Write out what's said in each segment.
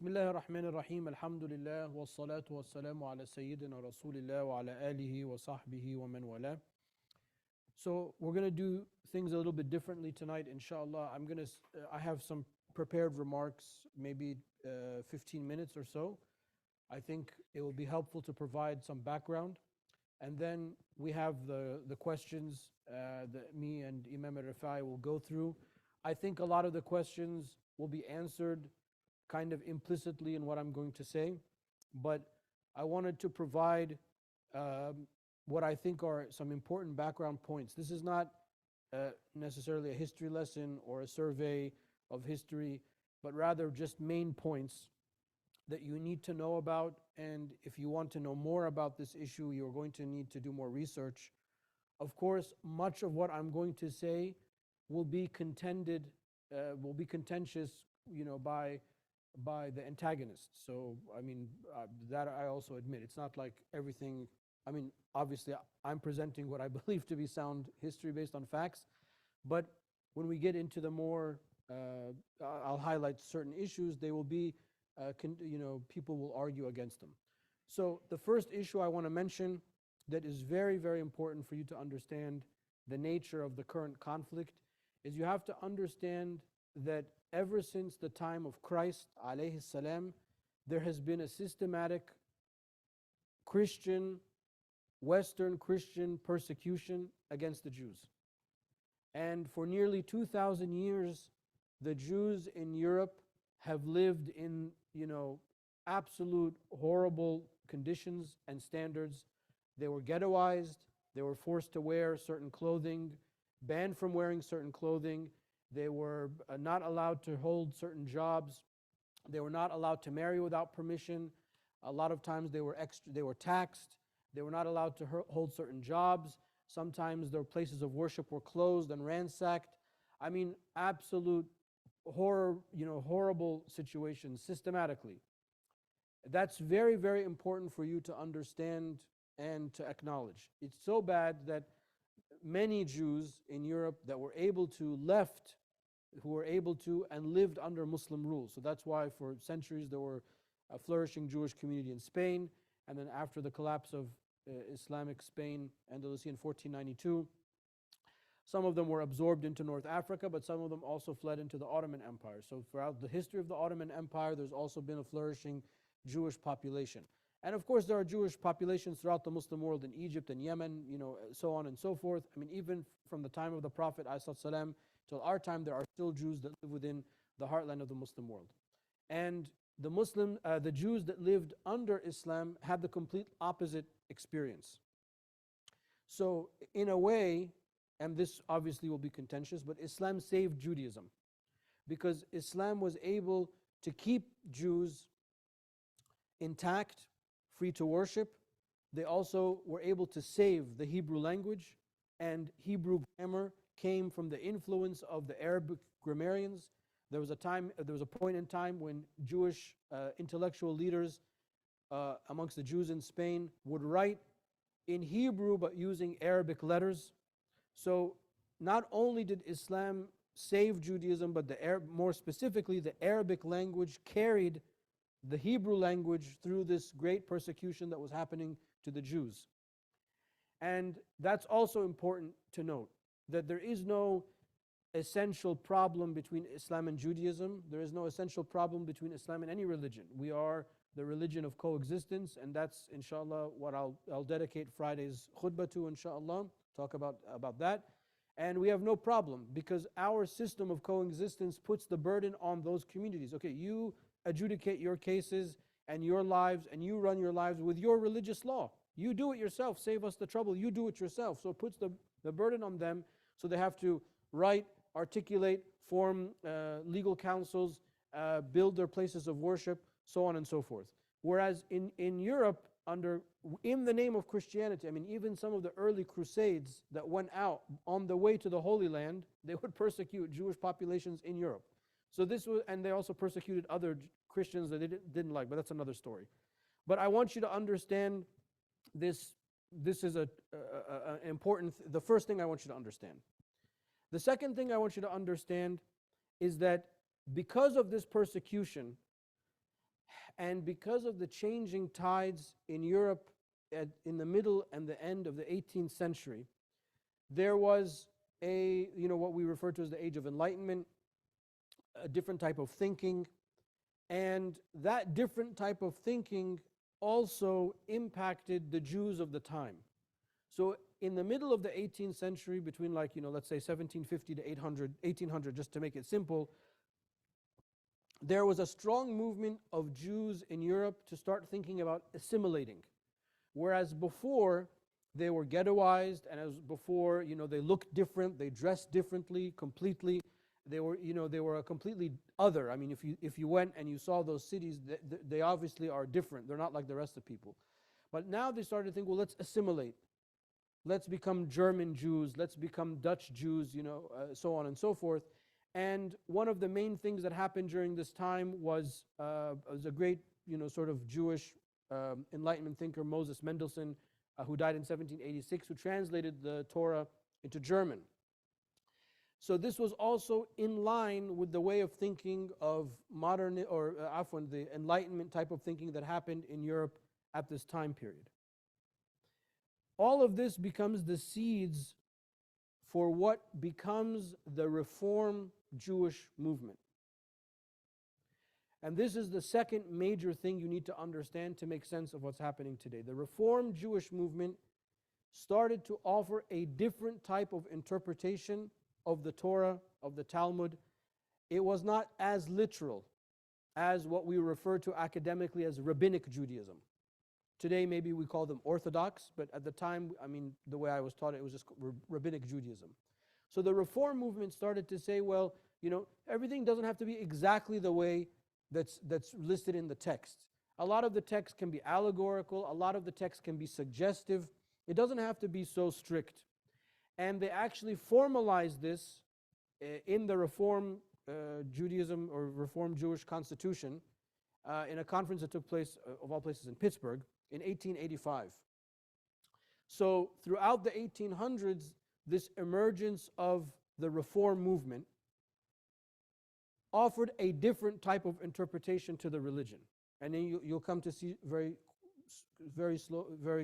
Bismillah ar-Rahman ar-Rahim, alhamdulillah, wa salatu wa salamu ala Sayyidina Rasulillah wa ala alihi wa sahbihi wa man wala. So we're going to do things a little bit differently tonight, inshallah. I have some prepared remarks, maybe 15 minutes or so. I think it will be helpful to provide some background. And then we have the questions that me and Imam al-Rifai will go through. I think a lot of the questions will be answered kind of implicitly in what I'm going to say, but I wanted to provide what I think are some important background points. This is not necessarily a history lesson or a survey of history, but rather just main points that you need to know about. And if you want to know more about this issue, you're going to need to do more research. Of course, much of what I'm going to say will be contentious, by the antagonists. So, I mean, that I also admit. It's not like everything, I mean, obviously I'm presenting what I believe to be sound history based on facts, but when we get into the more, I'll highlight certain issues, they will be, people will argue against them. So the first issue I want to mention that is very, very important for you to understand the nature of the current conflict is you have to understand that ever since the time of Christ alayhi salam, there has been a systematic Western Christian persecution against the Jews. And for nearly 2,000 years, the Jews in Europe have lived in, absolute horrible conditions and standards. They were ghettoized, they were forced to wear certain clothing, banned from wearing certain clothing. They were not allowed to hold certain jobs. They were not allowed to marry without permission. A lot of times they were taxed. They were not allowed to hold certain jobs. Sometimes their places of worship were closed and ransacked. I mean, absolute horror, horrible situations systematically. That's very, very important for you to understand and to acknowledge. It's so bad that many Jews in Europe that were able to who were able to and lived under Muslim rule. So that's why for centuries there were a flourishing Jewish community in Spain, and then after the collapse of Islamic Spain, Andalusia in 1492, some of them were absorbed into North Africa, but some of them also fled into the Ottoman Empire. So throughout the history of the Ottoman Empire, there's also been a flourishing Jewish population. And of course, there are Jewish populations throughout the Muslim world in Egypt and Yemen, so on and so forth. I mean, even from the time of the Prophet ﷺ till our time, there are still Jews that live within the heartland of the Muslim world. And the Jews that lived under Islam had the complete opposite experience. So in a way, and this obviously will be contentious, but Islam saved Judaism because Islam was able to keep Jews intact, free to worship. They also were able to save the Hebrew language, and Hebrew grammar came from the influence of the Arabic grammarians. There was a point in time when Jewish intellectual leaders amongst the Jews in Spain would write in Hebrew but using Arabic letters. So not only did Islam save Judaism, but more specifically the Arabic language carried the Hebrew language through this great persecution that was happening to the Jews. And that's also important to note, that there is no essential problem between Islam and Judaism. There is no essential problem between Islam and any religion. We are the religion of coexistence, and that's inshallah what I'll dedicate Friday's khutbah to, inshallah, talk about that. And we have no problem because our system of coexistence puts the burden on those communities. Okay, you adjudicate your cases and your lives, and you run your lives with your religious law. You do it yourself. Save us the trouble. You do it yourself. So it puts the burden on them. So they have to write, articulate, form legal councils, build their places of worship, so on and so forth. Whereas in Europe, in the name of Christianity, I mean, even some of the early crusades that went out on the way to the Holy Land, they would persecute Jewish populations in Europe. So and they also persecuted other Christians that they didn't like, but that's another story. But I want you to understand this. This is the first thing I want you to understand. The second thing I want you to understand is that because of this persecution, And because of the changing tides in Europe in the middle and the end of the 18th century, there was what we refer to as the Age of Enlightenment, a different type of thinking. And that different type of thinking also impacted the Jews of the time. So in the middle of the 18th century, between let's say 1750 to 1800, just to make it simple, there was a strong movement of Jews in Europe to start thinking about assimilating. Whereas before, they were ghettoized, and as before, they looked different, they dressed differently, completely. They were a completely other. I mean, if you went and you saw those cities, they obviously are different. They're not like the rest of people. But now they started to think, well, let's assimilate. Let's become German Jews. Let's become Dutch Jews, so on and so forth. And one of the main things that happened during this time was a great, sort of Jewish Enlightenment thinker, Moses Mendelssohn, who died in 1786, who translated the Torah into German. So this was also in line with the way of thinking of the Enlightenment type of thinking that happened in Europe at this time period. All of this becomes the seeds for what becomes the Reform Jewish movement. And this is the second major thing you need to understand to make sense of what's happening today. The Reform Jewish movement started to offer a different type of interpretation of the Torah, of the Talmud. It was not as literal as what we refer to academically as Rabbinic Judaism. Today maybe we call them Orthodox, but at the time, the way I was taught it was just Rabbinic Judaism. So the Reform movement started to say, well, everything doesn't have to be exactly the way that's listed in the text. A lot of the text can be allegorical, a lot of the text can be suggestive. It doesn't have to be so strict. And they actually formalized this in the Reform Judaism or Reform Jewish Constitution in a conference that took place, of all places, in Pittsburgh in 1885. So throughout the 1800s, this emergence of the Reform movement offered a different type of interpretation to the religion. And then you'll come to see very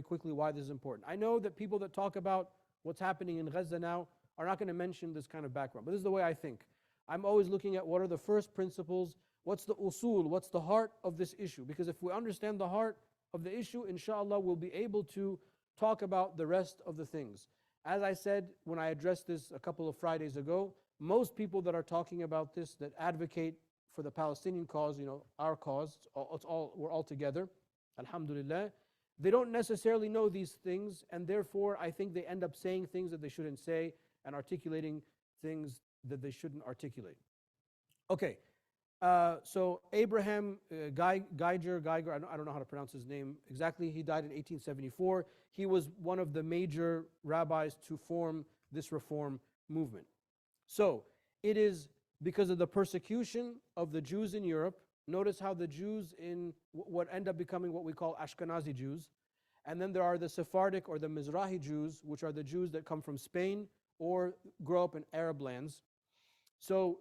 quickly why this is important. I know that people that talk about what's happening in Gaza now are not going to mention this kind of background, but this is the way I think. I'm always looking at what are the first principles, what's the usul, what's the heart of this issue. Because if we understand the heart of the issue, inshallah, we'll be able to talk about the rest of the things. As I said when I addressed this a couple of Fridays ago, most people that are talking about this, that advocate for the Palestinian cause, our cause, we're all together, alhamdulillah, they don't necessarily know these things, and therefore I think they end up saying things that they shouldn't say and articulating things that they shouldn't articulate. Okay, so Abraham Geiger, I don't know how to pronounce his name exactly, he died in 1874. He was one of the major rabbis to form this Reform movement. So it is because of the persecution of the Jews in Europe. Notice how the Jews in what end up becoming what we call Ashkenazi Jews, and then there are the Sephardic or the Mizrahi Jews, which are the Jews that come from Spain or grow up in Arab lands. So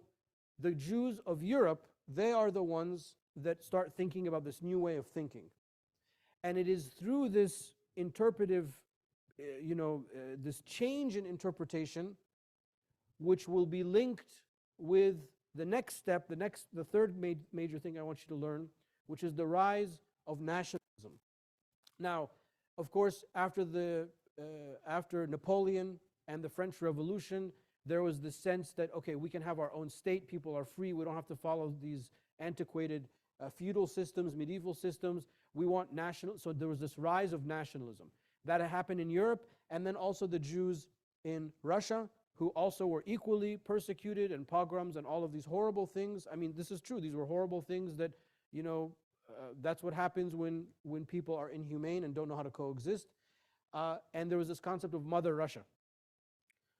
the Jews of Europe, they are the ones that start thinking about this new way of thinking. And it is through this interpretive, this change in interpretation, which will be linked with the next step, the third major thing I want you to learn, which is the rise of nationalism. Now, of course, after Napoleon and the French Revolution, there was the sense that, okay, we can have our own state, people are free, we don't have to follow these antiquated feudal systems, medieval systems, we want national, so there was this rise of nationalism. That happened in Europe, and then also the Jews in Russia, who also were equally persecuted, and pogroms and all of these horrible things. I mean, this is true, these were horrible things that, that's what happens when people are inhumane and don't know how to coexist. And there was this concept of Mother Russia.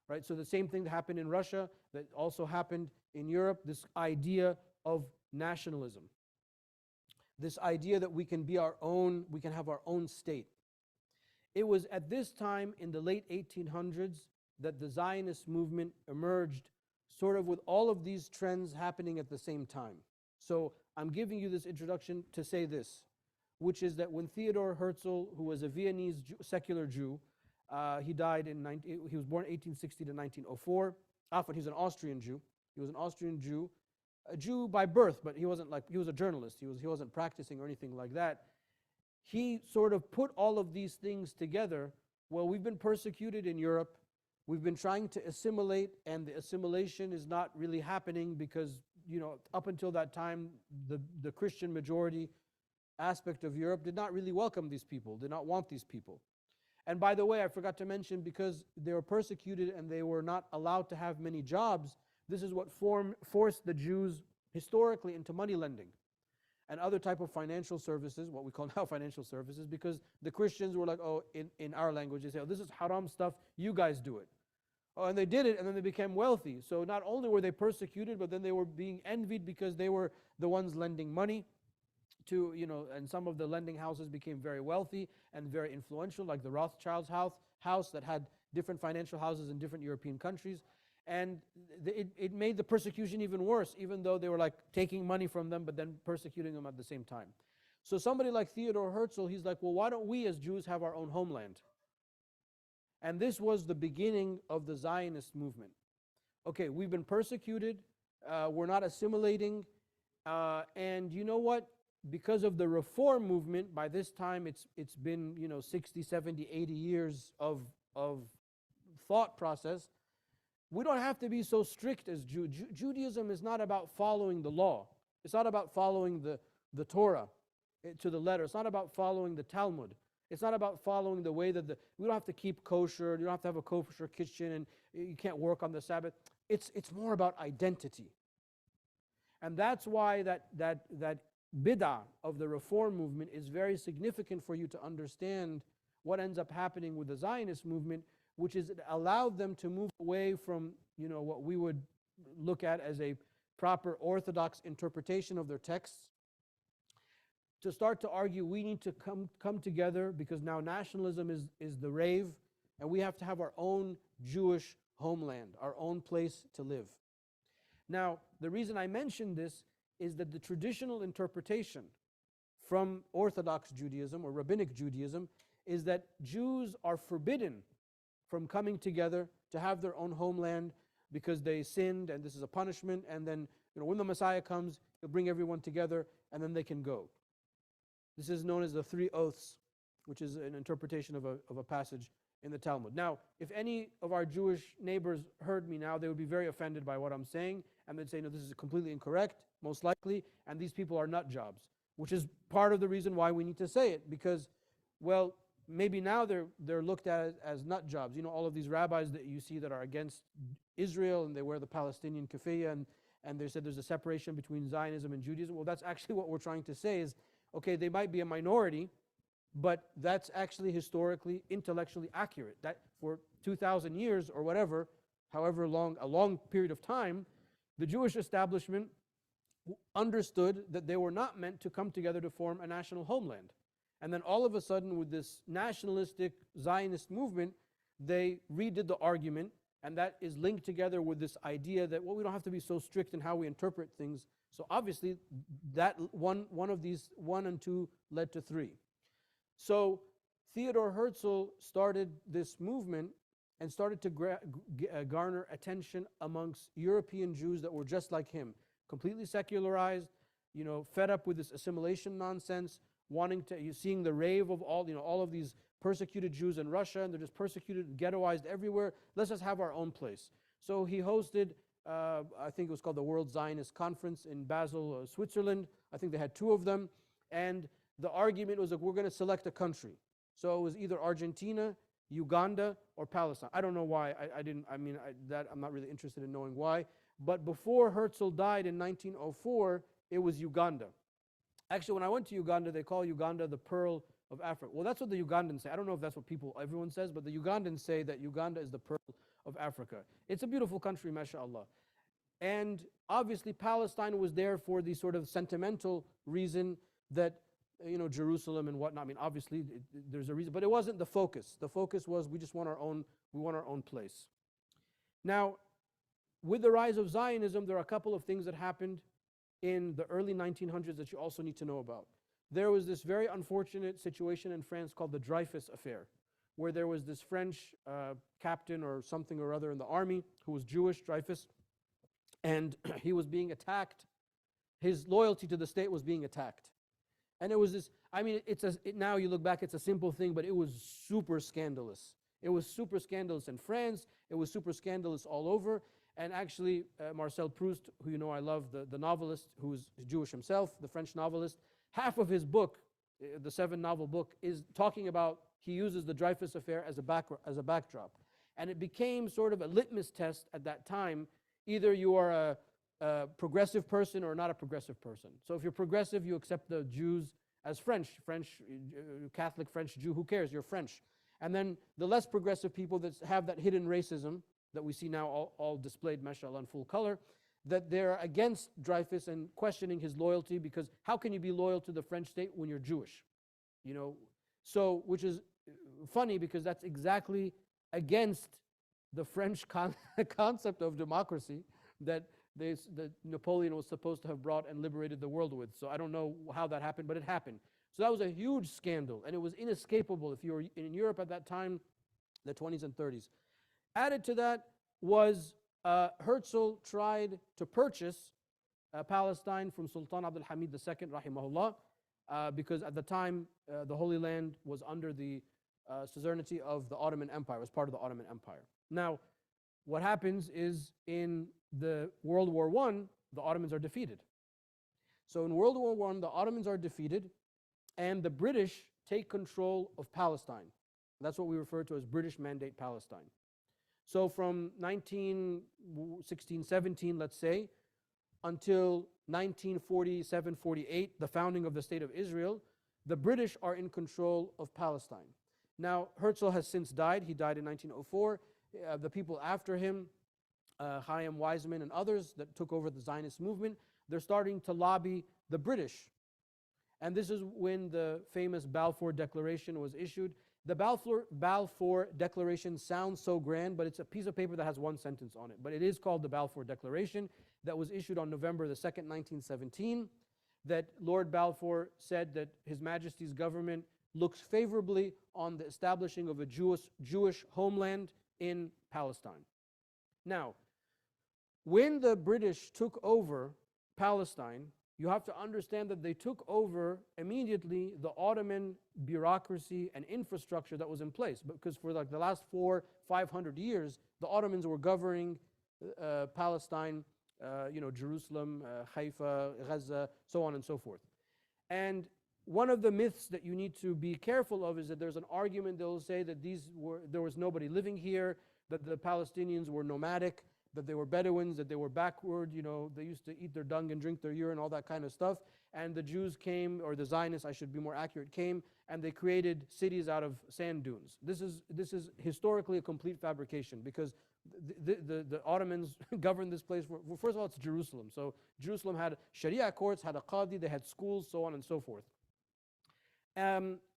Right, so the same thing that happened in Russia, that also happened in Europe, this idea of nationalism. This idea that we can be our own, we can have our own state. It was at this time in the late 1800s that the Zionist movement emerged, sort of with all of these trends happening at the same time. So I'm giving you this introduction to say this, which is that when Theodor Herzl, who was a Viennese secular Jew, he died he was born 1860 to 1904. Afwan, he's an Austrian Jew. He was an Austrian Jew, a Jew by birth, but he wasn't like, he was a journalist. He wasn't practicing or anything like that. He sort of put all of these things together. Well, we've been persecuted in Europe. We've been trying to assimilate, and the assimilation is not really happening because, up until that time, the Christian majority aspect of Europe did not really welcome these people, did not want these people. And by the way, I forgot to mention, because they were persecuted and they were not allowed to have many jobs, this is what forced the Jews historically into money lending and other type of financial services, what we call now financial services, because the Christians were like, oh, in our language, they say, oh, this is haram stuff, you guys do it. Oh, and they did it, and then they became wealthy. So not only were they persecuted, but then they were being envied because they were the ones lending money to, and some of the lending houses became very wealthy and very influential, like the Rothschilds house that had different financial houses in different European countries. And it made the persecution even worse, even though they were like taking money from them, but then persecuting them at the same time. So somebody like Theodor Herzl, he's like, well, why don't we as Jews have our own homeland? And this was the beginning of the Zionist movement. Okay, we've been persecuted, we're not assimilating, and you know what? Because of the reform movement, by this time it's been 60, 70, 80 years of thought process. We don't have to be so strict as Judaism is not about following the law. It's not about following the Torah to the letter. It's not about following the Talmud. It's not about following the way that we don't have to keep kosher. You don't have to have a kosher kitchen, and you can't work on the Sabbath. It's more about identity. And that's why that bid'ah of the reform movement is very significant for you to understand what ends up happening with the Zionist movement, which is it allowed them to move away from what we would look at as a proper orthodox interpretation of their texts, to start to argue we need to come together because now nationalism is the rave, and we have to have our own Jewish homeland, our own place to live. Now, the reason I mention this is that the traditional interpretation from Orthodox Judaism or Rabbinic Judaism is that Jews are forbidden from coming together to have their own homeland because they sinned and this is a punishment, and then when the Messiah comes, he'll bring everyone together and then they can go. This is known as the three oaths, which is an interpretation of a passage in the Talmud. Now, if any of our Jewish neighbors heard me now, they would be very offended by what I'm saying, and they'd say, no, this is completely incorrect, most likely, and these people are nut jobs, which is part of the reason why we need to say it, because, well, maybe now they're looked at as nut jobs. All of these rabbis that you see that are against Israel, and they wear the Palestinian keffiyeh, and they said there's a separation between Zionism and Judaism. Well, that's actually what we're trying to say is, okay, they might be a minority, but that's actually historically, intellectually accurate. That for 2,000 years or whatever, however long, a long period of time, the Jewish establishment understood that they were not meant to come together to form a national homeland. And then all of a sudden, with this nationalistic Zionist movement, they redid the argument, and that is linked together with this idea that, well, we don't have to be so strict in how we interpret things. So obviously, that one of these, 1 and 2 led to 3. So Theodor Herzl started this movement and started to garner attention amongst European Jews that were just like him, completely secularized, fed up with this assimilation nonsense, seeing the rave of all of these persecuted Jews in Russia, and they're just persecuted, ghettoized everywhere. Let's just have our own place. So he hosted, I think it was called the World Zionist Conference in Basel, Switzerland. I think they had 2 of them, and the argument was that we're going to select a country. So it was either Argentina, Uganda, or Palestine. I don't know why. I'm not really interested in knowing why. But before Herzl died in 1904, it was Uganda. Actually, when I went to Uganda, they call Uganda the Pearl of Africa. Well, that's what the Ugandans say. I don't know if that's what everyone says, but the Ugandans say that Uganda is the Pearl of Africa. It's a beautiful country, mashallah. And obviously, Palestine was there for the sort of sentimental reason that, Jerusalem and whatnot. Obviously, there's a reason, but it wasn't the focus. The focus was we want our own place. Now, with the rise of Zionism, there are a couple of things that happened in the early 1900s that you also need to know about. There was this very unfortunate situation in France called the Dreyfus Affair, where there was this French captain or something or other in the army who was Jewish, Dreyfus, and he was being attacked. His loyalty to the state was being attacked. And it was this, I mean, now you look back, it's a simple thing, but it was super scandalous. It was super scandalous in France. It was super scandalous all over. And actually, Marcel Proust, who you know I love, the novelist, who is Jewish himself, the French novelist, half of his book, the 7-novel book, is talking about, he uses the Dreyfus Affair as a backdrop. And it became sort of a litmus test at that time. Either you are a progressive person or not a progressive person. So if you're progressive, you accept the Jews as French, Catholic French Jew, who cares, you're French. And then the less progressive people that have that hidden racism that we see now all displayed, mashallah, in full color, that they're against Dreyfus and questioning his loyalty, because how can you be loyal to the French state when you're Jewish? You know, so, which is funny because that's exactly against the French concept of democracy that Napoleon was supposed to have brought and liberated the world with. So I don't know how that happened, but it happened. So that was a huge scandal, and it was inescapable if you were in Europe at that time, the 20s and 30s. Added to that was Herzl tried to purchase Palestine from Sultan Abdul Hamid II, rahimahullah, because at the time the Holy Land was under the suzerainty of the Ottoman Empire, was part of the Ottoman Empire. Now, what happens is in the World War I, the Ottomans are defeated. So in World War I, the Ottomans are defeated, and the British take control of Palestine. That's what we refer to as British Mandate Palestine. So from 1916, 17, let's say, until 1947, 48, the founding of the State of Israel, the British are in control of Palestine. Now, Herzl has since died. He died in 1904. The people after him, Chaim Weizmann and others that took over the Zionist movement, they're starting to lobby the British. And this is when the famous Balfour Declaration was issued. The Balfour Declaration sounds so grand, but it's a piece of paper that has one sentence on it. But it is called the Balfour Declaration, that was issued on November the 2nd, 1917, that Lord Balfour said that His Majesty's government looks favorably on the establishing of a Jewish homeland in Palestine. Now, when the British took over Palestine, you have to understand that they took over immediately the Ottoman bureaucracy and infrastructure that was in place, because for like the last 400-500 years, the Ottomans were governing Palestine, Jerusalem, Haifa, Gaza, so on and so forth. And one of the myths that you need to be careful of is that there's an argument that will say that there was nobody living here, that the Palestinians were nomadic, that they were Bedouins, that they were backward, they used to eat their dung and drink their urine, all that kind of stuff. And the Jews came, or the Zionists, I should be more accurate, came and they created cities out of sand dunes. This is historically a complete fabrication, because the Ottomans governed this place. First of all, it's Jerusalem. So Jerusalem had Sharia courts, had a Qadi, they had schools, so on and so forth.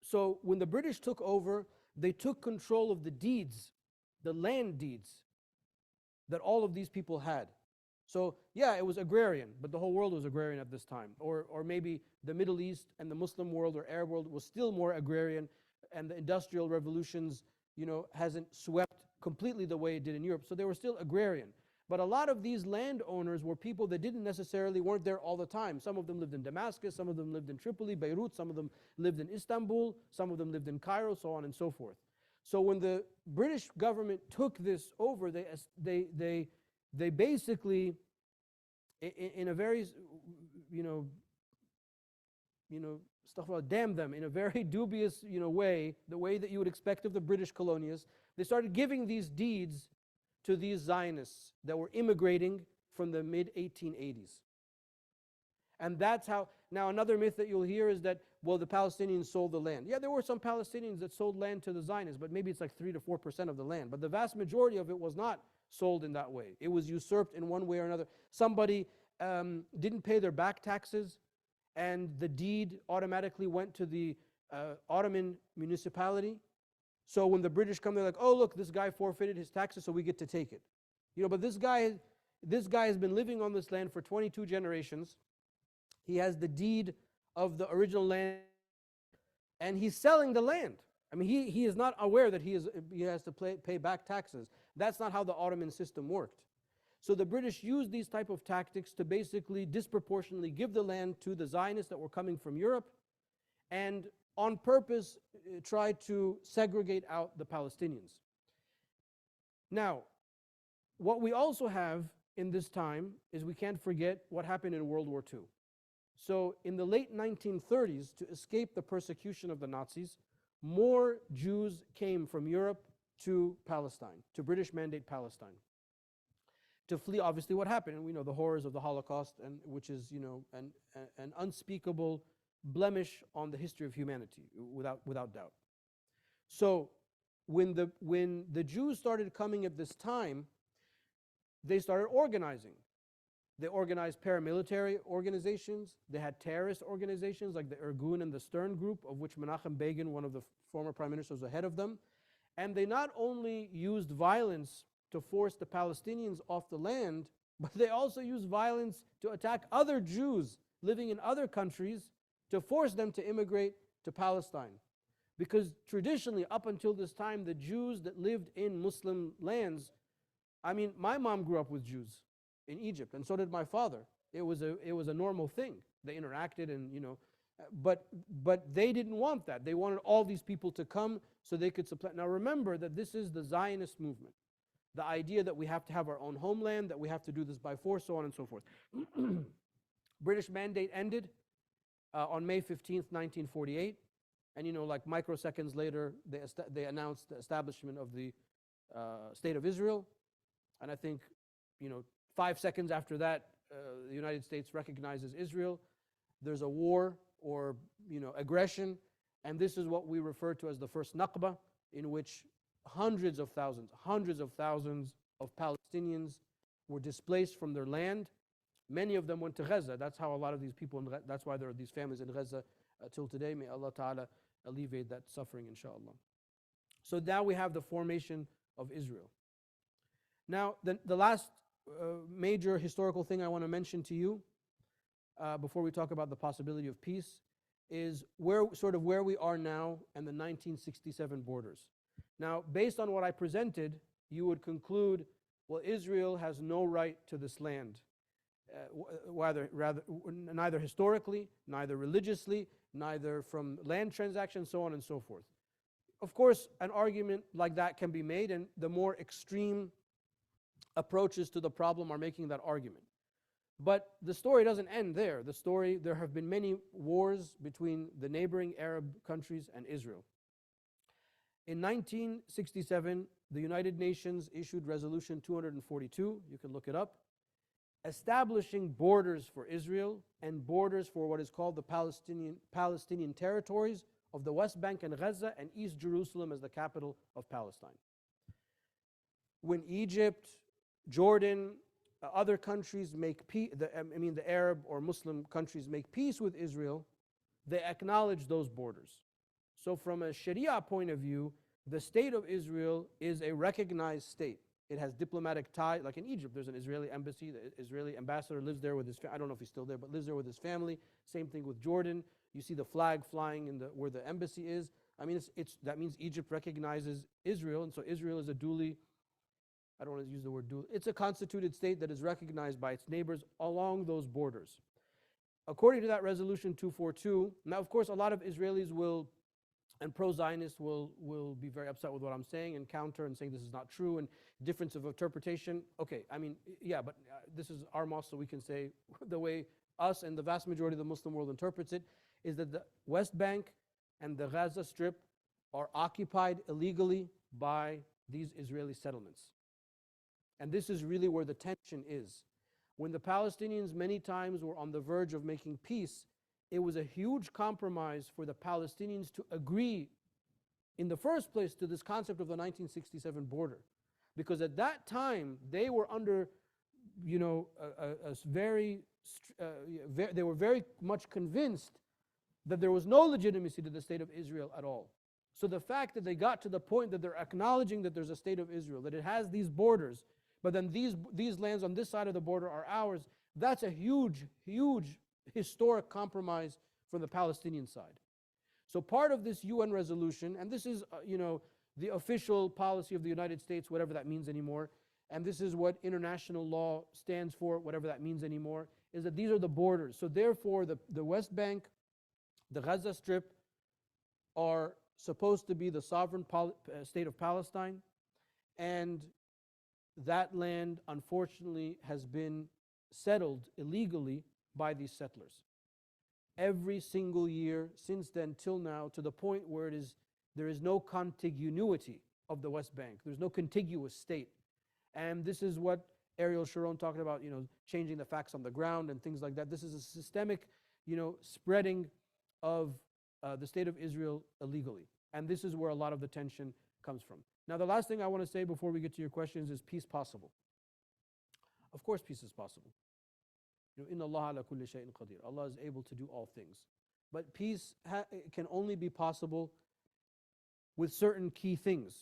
So when the British took over, they took control of the deeds, the land deeds that all of these people had. So yeah, it was agrarian, but the whole world was agrarian at this time. Or maybe the Middle East and the Muslim world or Arab world was still more agrarian, and the industrial revolutions, hasn't swept completely the way it did in Europe. So they were still agrarian. But a lot of these landowners were people that weren't there all the time. Some of them lived in Damascus, some of them lived in Tripoli, Beirut, some of them lived in Istanbul, some of them lived in Cairo, so on and so forth. So when the British government took this over, they basically, in a very, stuff about damn them, in a very dubious, way, the way that you would expect of the British colonialists, they started giving these deeds to these Zionists that were immigrating from the mid-1880s. And that's how, now another myth that you'll hear is that, well, the Palestinians sold the land. Yeah, there were some Palestinians that sold land to the Zionists, but maybe it's like 3 to 4% of the land. But the vast majority of it was not sold in that way. It was usurped in one way or another. Somebody didn't pay their back taxes, and the deed automatically went to the Ottoman municipality. So when the British come, they're like, oh, look, this guy forfeited his taxes, so we get to take it. But this guy has been living on this land for 22 generations. He has the deed of the original land, and he's selling the land. I mean, he is not aware that he has to pay back taxes. That's not how the Ottoman system worked. So the British used these type of tactics to basically disproportionately give the land to the Zionists that were coming from Europe, and on purpose try to segregate out the Palestinians. Now, what we also have in this time is we can't forget what happened in World War II. So in the late 1930s, to escape the persecution of the Nazis, more Jews came from Europe to Palestine, to British Mandate Palestine, to flee obviously what happened. And we know the horrors of the Holocaust, and which is an unspeakable blemish on the history of humanity, without doubt. So when the Jews started coming at this time, they started organizing. They organized paramilitary organizations. They had terrorist organizations like the Irgun and the Stern Group, of which Menachem Begin, one of the former prime ministers, was the head of them. And they not only used violence to force the Palestinians off the land, but they also used violence to attack other Jews living in other countries to force them to immigrate to Palestine. Because traditionally, up until this time, the Jews that lived in Muslim lands, I mean, my mom grew up with Jews in Egypt, and so did my father. It was a normal thing. They interacted, and but they didn't want that. They wanted all these people to come so they could supplant. Now remember that this is the Zionist movement, the idea that we have to have our own homeland, that we have to do this by force, so on and so forth. British Mandate ended on May 15th, 1948, and like microseconds later, they announced the establishment of the State of Israel, and I think 5 seconds after that, the United States recognizes Israel. There's a war or aggression, and this is what we refer to as the first Nakba, in which hundreds of thousands of Palestinians were displaced from their land. Many of them went to Gaza. That's how a lot of these people, that's why there are these families in Gaza till today. May Allah Ta'ala alleviate that suffering, inshallah. So now we have the formation of Israel. Now, the last major historical thing I want to mention to you before we talk about the possibility of peace is where we are now and the 1967 borders. Now, based on what I presented, you would conclude, well, Israel has no right to this land, neither historically, neither religiously, neither from land transactions, so on and so forth. Of course, an argument like that can be made, and the more extreme approaches to the problem are making that argument. But the story doesn't end there. There have been many wars between the neighboring Arab countries and Israel. In 1967, the United Nations issued Resolution 242, you can look it up, establishing borders for Israel and borders for what is called the Palestinian territories of the West Bank and Gaza, and East Jerusalem as the capital of Palestine. When Egypt, Jordan, other countries make peace, the Arab or Muslim countries make peace with Israel, they acknowledge those borders. So from a Sharia point of view, the state of Israel is a recognized state. It has diplomatic ties, like in Egypt, there's an Israeli embassy, the Israeli ambassador lives there with his family, I don't know if he's still there, but lives there with his family. Same thing with Jordan. You see the flag flying where the embassy is. I mean, that means Egypt recognizes Israel, and so Israel is a duly, I don't want to use the word duly, it's a constituted state that is recognized by its neighbors along those borders. According to that Resolution 242, now of course a lot of Israelis and pro-Zionists will be very upset with what I'm saying and counter and saying this is not true and difference of interpretation. Okay, I mean, yeah, but this is our mosque, so we can say the way us and the vast majority of the Muslim world interprets it, is that the West Bank and the Gaza Strip are occupied illegally by these Israeli settlements. And this is really where the tension is. When the Palestinians many times were on the verge of making peace, it was a huge compromise for the Palestinians to agree in the first place to this concept of the 1967 border. Because at that time, they were under, they were very much convinced that there was no legitimacy to the state of Israel at all. So the fact that they got to the point that they're acknowledging that there's a state of Israel, that it has these borders, but then these lands on this side of the border are ours, that's a huge, huge historic compromise from the Palestinian side. So part of this UN resolution, and this is, the official policy of the United States, whatever that means anymore, and this is what international law stands for, whatever that means anymore, is that these are the borders. So therefore, the West Bank, the Gaza Strip, are supposed to be the sovereign state of Palestine, and that land, unfortunately, has been settled illegally by these settlers. Every single year since then till now, to the point where there is no contiguity of the West Bank. There's no contiguous state. And this is what Ariel Sharon talking about, changing the facts on the ground and things like that. This is a systemic, spreading of the state of Israel illegally. And this is where a lot of the tension comes from. Now, the last thing I want to say before we get to your questions is peace possible? Of course, peace is possible. Inna Allah ala kulli shay'in qadir. Allah is able to do all things. But peace can only be possible with certain key things,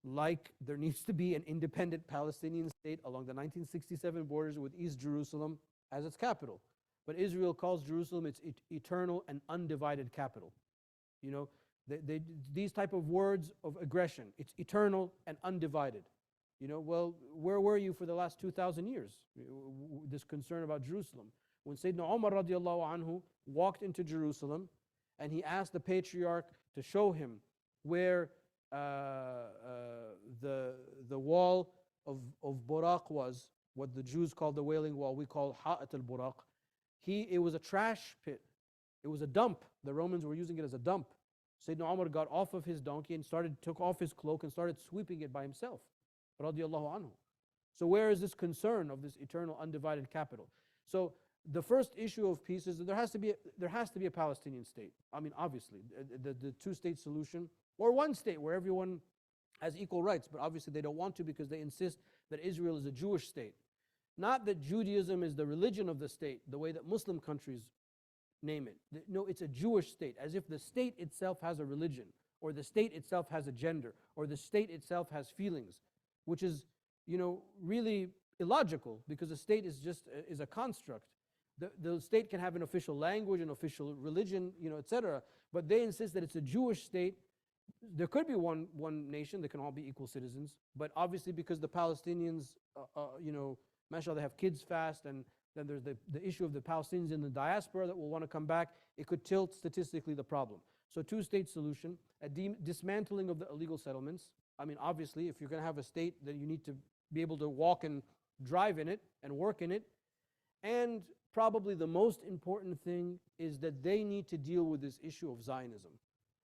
like there needs to be an independent Palestinian state along the 1967 borders with East Jerusalem as its capital. But Israel calls Jerusalem its eternal and undivided capital. These type of words of aggression, it's eternal and undivided. Well, where were you for the last 2,000 years? This concern about Jerusalem. When Sayyidina Umar radiallahu anhu walked into Jerusalem and he asked the patriarch to show him where the wall of Buraq was, what the Jews call the Wailing Wall, we call Ha'at al-Buraq. It was a trash pit. It was a dump. The Romans were using it as a dump. Sayyidina Umar got off of his donkey and took off his cloak and started sweeping it by himself. Radiallahu anhu. So where is this concern of this eternal undivided capital? So the first issue of peace is that there has to be a Palestinian state. I mean, obviously, the two-state solution, or one state where everyone has equal rights, but obviously they don't want to because they insist that Israel is a Jewish state. Not that Judaism is the religion of the state, the way that Muslim countries name it. No, it's a Jewish state, as if the state itself has a religion, or the state itself has a gender, or the state itself has feelings, which is, really illogical, because the state is a construct. The state can have an official language, an official religion, etc. But they insist that it's a Jewish state. There could be one nation that can all be equal citizens, but obviously because the Palestinians, mashallah, they have kids fast, and then there's the issue of the Palestinians in the diaspora that will want to come back. It could tilt statistically the problem. So two-state solution, a dismantling of the illegal settlements. I mean, obviously, if you're going to have a state, then you need to be able to walk and drive in it and work in it. And probably the most important thing is that they need to deal with this issue of Zionism.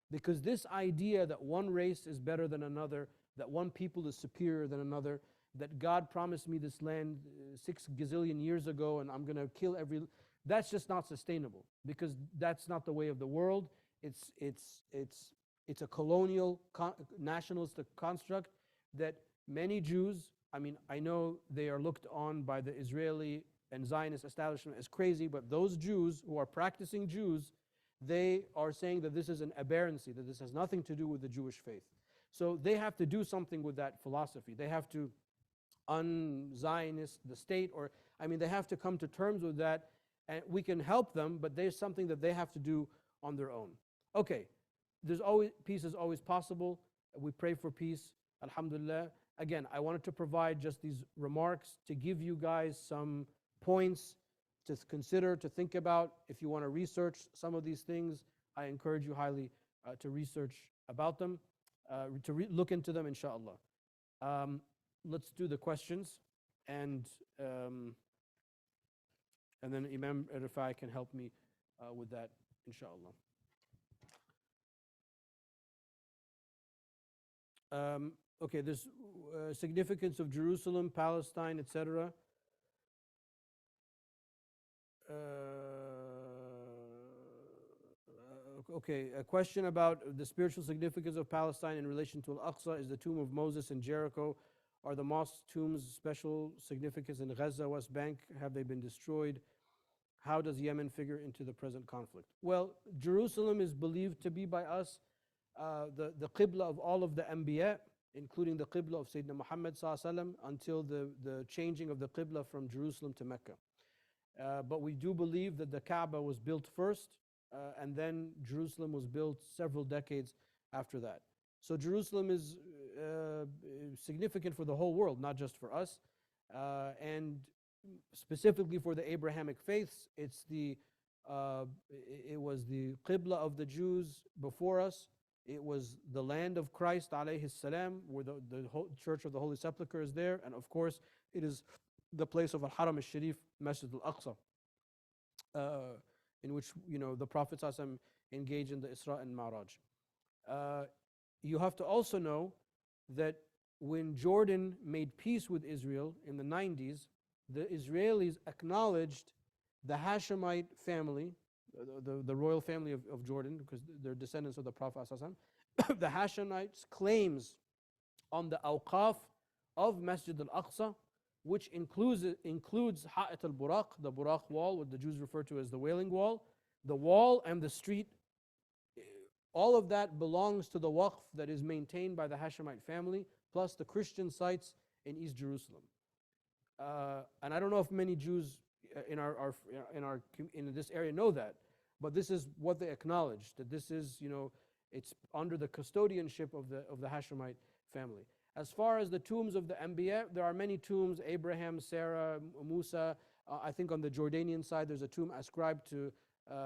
Because this idea that one race is better than another, that one people is superior than another, that God promised me this land 6 gazillion years ago and I'm going to kill that's just not sustainable, because that's not the way of the world. It's a colonial nationalistic construct that many Jews, I know they are looked on by the Israeli and Zionist establishment as crazy, but those Jews who are practicing Jews, they are saying that this is an aberrancy, that this has nothing to do with the Jewish faith. So they have to do something with that philosophy. They have to un-Zionist the state, they have to come to terms with that, and we can help them, but there's something that they have to do on their own. Okay, peace is always possible. We pray for peace, alhamdulillah. Again, I wanted to provide just these remarks to give you guys some points to consider, to think about. If you want to research some of these things, I encourage you highly to research about them, to look into them, inshallah. Let's do the questions, and then Imam Rifai can help me with that, inshallah. Okay, there's significance of Jerusalem, Palestine, etc. Okay, a question about the spiritual significance of Palestine in relation to Al-Aqsa. Is the tomb of Moses in Jericho? Are the mosque tombs special significance in Gaza, West Bank? Have they been destroyed? How does Yemen figure into the present conflict? Well, Jerusalem is believed to be by us the Qibla of all of the Anbiya, including the Qibla of Sayyidina Muhammad sallallahu alaihi wasallam, until the changing of the Qibla from Jerusalem to Mecca. But we do believe that the Kaaba was built first, and then Jerusalem was built several decades after that. So Jerusalem is significant for the whole world, not just for us. And specifically for the Abrahamic faiths, it was the Qibla of the Jews before us. It was the land of Christ alayhi salam, where the Church of the Holy Sepulchre is there. And of course, it is the place of Al-Haram al-Sharif, Masjid al-Aqsa, in which the Prophet ﷺ engaged in the Isra and Ma'raj. You have to also know that when Jordan made peace with Israel in the 90s, the Israelis acknowledged the Hashemite family, the royal family of Jordan, because they're descendants of the Prophet ﷺ. The Hashemites' claims on the awqaf of Masjid al-Aqsa, which includes Ha'at al-Buraq, the Buraq wall, what the Jews refer to as the Wailing Wall, the wall and the street. All of that belongs to the waqf that is maintained by the Hashemite family, plus the Christian sites in East Jerusalem. And I don't know if many Jews in this area know that, but this is what they acknowledge, that this is, it's under the custodianship of the Hashemite family. As far as the tombs of the Anbiya, there are many tombs: Abraham, Sarah, Musa. I think on the Jordanian side there's a tomb ascribed to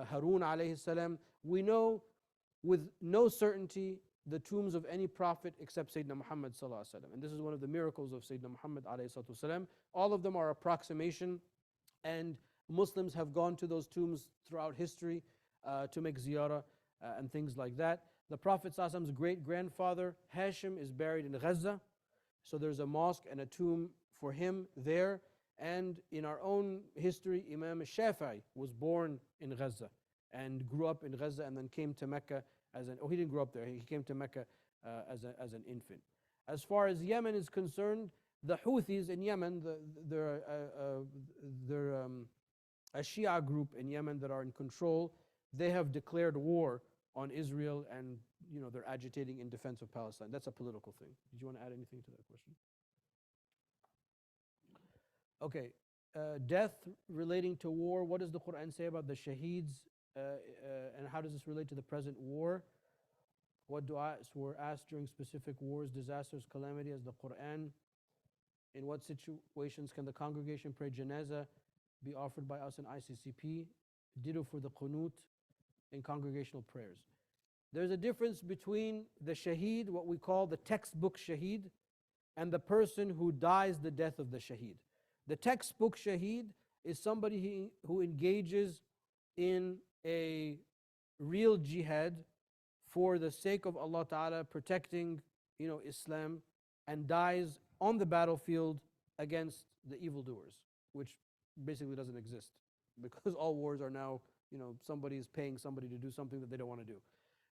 Harun alayhi salam. We know with no certainty the tombs of any prophet except Sayyidina Muhammad sallallahu alaihi wasallam. And this is one of the miracles of Sayyidina Muhammad alayhi salam. All of them are approximation, and Muslims have gone to those tombs throughout history to make ziyarah and things like that. The Prophet sallallahu alaihi wasallam's great-grandfather Hashim is buried in Gaza, so there's a mosque and a tomb for him there. And in our own history, Imam Shafi'i was born in Gaza and grew up in Gaza, and then came to Mecca he didn't grow up there, he came to Mecca as an infant. As far as Yemen is concerned, the Houthis in Yemen, they're a Shia group in Yemen that are in control. They have declared war on Israel, and they're agitating in defense of Palestine. That's a political thing. Did you want to add anything to that question? Okay, death relating to war. What does the Quran say about the shaheeds, and how does this relate to the present war? What du'as were asked during specific wars, disasters, calamity as the Quran? In what situations can the congregation pray janazah be offered by us in ICCP? Ditto for the qunut in congregational prayers. There's a difference between the shaheed, what we call the textbook shaheed, and the person who dies the death of the shaheed. The textbook shaheed is somebody who engages in a real jihad for the sake of Allah Ta'ala, protecting Islam, and dies on the battlefield against the evildoers, which basically doesn't exist, because all wars are now, somebody is paying somebody to do something that they don't want to do.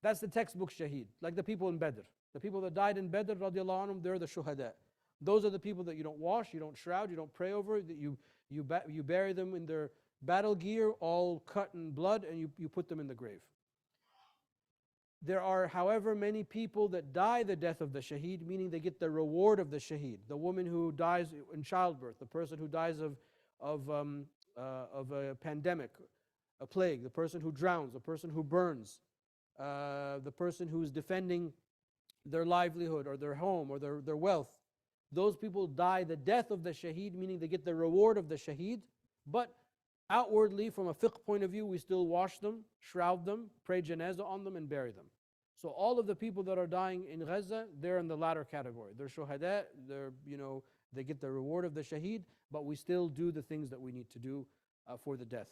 That's the textbook shaheed, like the people in Badr. The people that died in Badr, radiallahu anhum, they're the shuhada. Those are the people that you don't wash, you don't shroud, you don't pray over, that you bury them in their battle gear, all cut in blood, and you put them in the grave. There are, however, many people that die the death of the shaheed, meaning they get the reward of the shaheed. The woman who dies in childbirth, the person who dies of a pandemic, a plague, the person who drowns, the person who burns, the person who is defending their livelihood or their home or their wealth. Those people die the death of the shaheed, meaning they get the reward of the shaheed. But outwardly, from a fiqh point of view, we still wash them, shroud them, pray janazah on them, and bury them. So all of the people that are dying in Gaza, they're in the latter category. They're shuhada, they get the reward of the shaheed, but we still do the things that we need to do for the death.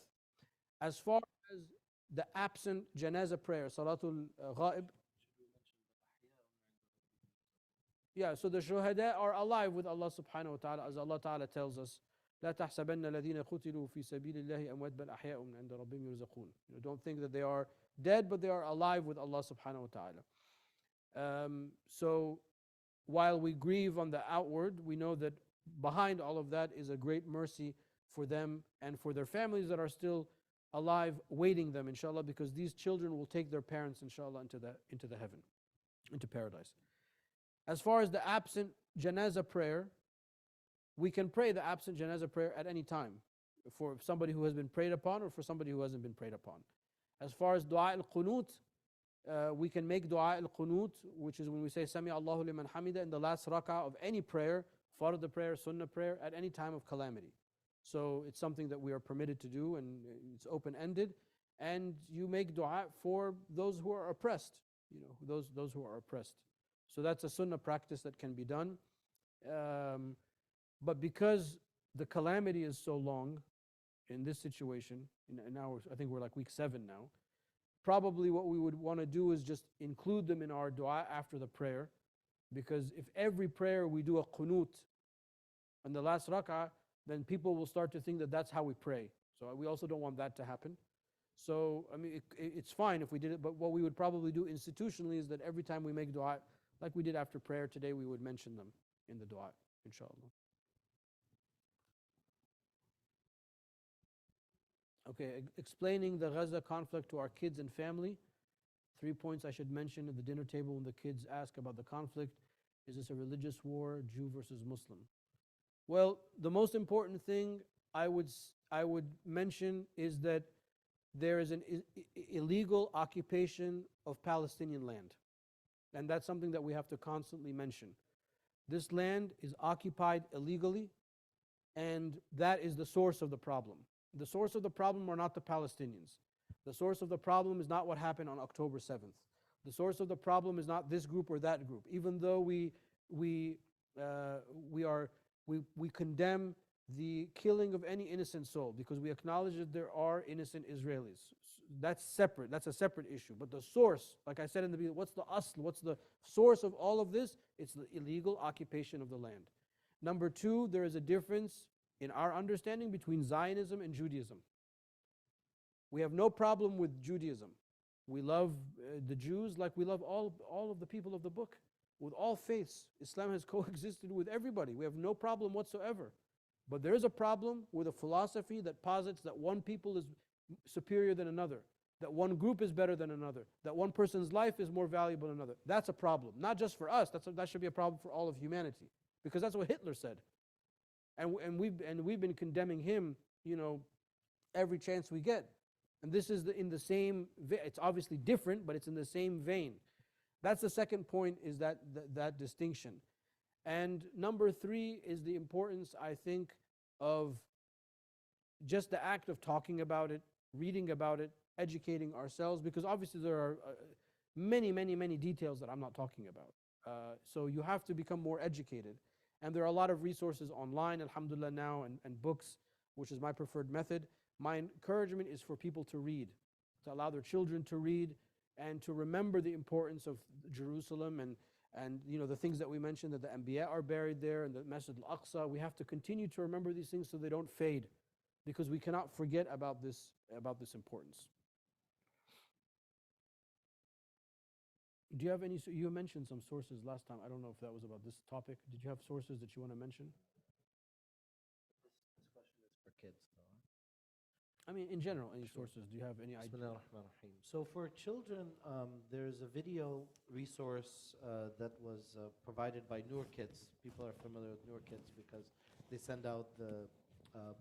As far as the absent janazah prayer, salatul ghaib, yeah, so the shuhada are alive with Allah subhanahu wa ta'ala, as Allah ta'ala tells us, لا تحسبن الذين قتلوا في سبيل الله أموات بل أحياء عند ربهم يرزقون. Don't think that they are dead, but they are alive with Allah subhanahu wa ta'ala. So while we grieve on the outward, we know that behind all of that is a great mercy for them and for their families that are still alive, waiting them, inshallah, because these children will take their parents, inshallah, into the heaven, into paradise. As far as the absent janazah prayer, we can pray the absent janazah prayer at any time. for somebody who has been prayed upon or for somebody who hasn't been prayed upon. As far as dua al-qunut, we can make dua al-qunut, which is when we say Sami Allahu liman hamida in the last rak'ah of any prayer, fard prayer, sunnah prayer, at any time of calamity. So it's something that we are permitted to do, and it's open-ended. And you make dua for those who are oppressed, those who are oppressed. So that's a sunnah practice that can be done. But because the calamity is so long in this situation, and now I think we're like week 7 now, probably what we would want to do is just include them in our dua after the prayer, because if every prayer we do a qunut on the last rak'ah, then people will start to think that that's how we pray. So we also don't want that to happen. So I mean, it's fine if we did it, but what we would probably do institutionally is that every time we make dua, like we did after prayer today, we would mention them in the dua, inshallah. Okay, explaining the Gaza conflict to our kids and family. 3 points I should mention at the dinner table when the kids ask about the conflict. Is this a religious war, Jew versus Muslim? Well, the most important thing I would mention is that there is an illegal occupation of Palestinian land. And that's something that we have to constantly mention. This land is occupied illegally, and that is the source of the problem. The source of the problem are not the Palestinians. The source of the problem is not what happened on October 7th. The source of the problem is not this group or that group. Even though we condemn the killing of any innocent soul, because we acknowledge that there are innocent Israelis. That's separate. That's a separate issue. But the source, like I said in the beginning, what's the asl? What's the source of all of this? It's the illegal occupation of the land. Number 2, there is a difference in our understanding between Zionism and Judaism. We have no problem with Judaism. We love the Jews like we love all of the people of the book. With all faiths, Islam has coexisted with everybody. We have no problem whatsoever. But there is a problem with a philosophy that posits that one people is superior than another, that one group is better than another, that one person's life is more valuable than another. That's a problem. Not just for us, that should be a problem for all of humanity. Because that's what Hitler said. And we've been condemning him, every chance we get. And this is in the same, it's obviously different, but it's in the same vein. That's the second point, is that distinction. And number 3 is the importance, I think, of just the act of talking about it, reading about it, educating ourselves, because obviously there are many, many, many details that I'm not talking about. So you have to become more educated. And there are a lot of resources online, alhamdulillah, now, and books, which is my preferred method. My encouragement is for people to read, to allow their children to read, and to remember the importance of Jerusalem and the things that we mentioned, that the Anbiya are buried there, and the Masjid al-Aqsa. We have to continue to remember these things so they don't fade, because we cannot forget about this importance. Do you have any? You mentioned some sources last time. I don't know if that was about this topic. Did you have sources that you want to mention? This question is for kids, though. I mean, in general, any sources? Do you have any idea? Bismillahir-Rahmanir-Rahim. So for children, there's a video resource that was provided by Noor Kids. People are familiar with Noor Kids because they send out the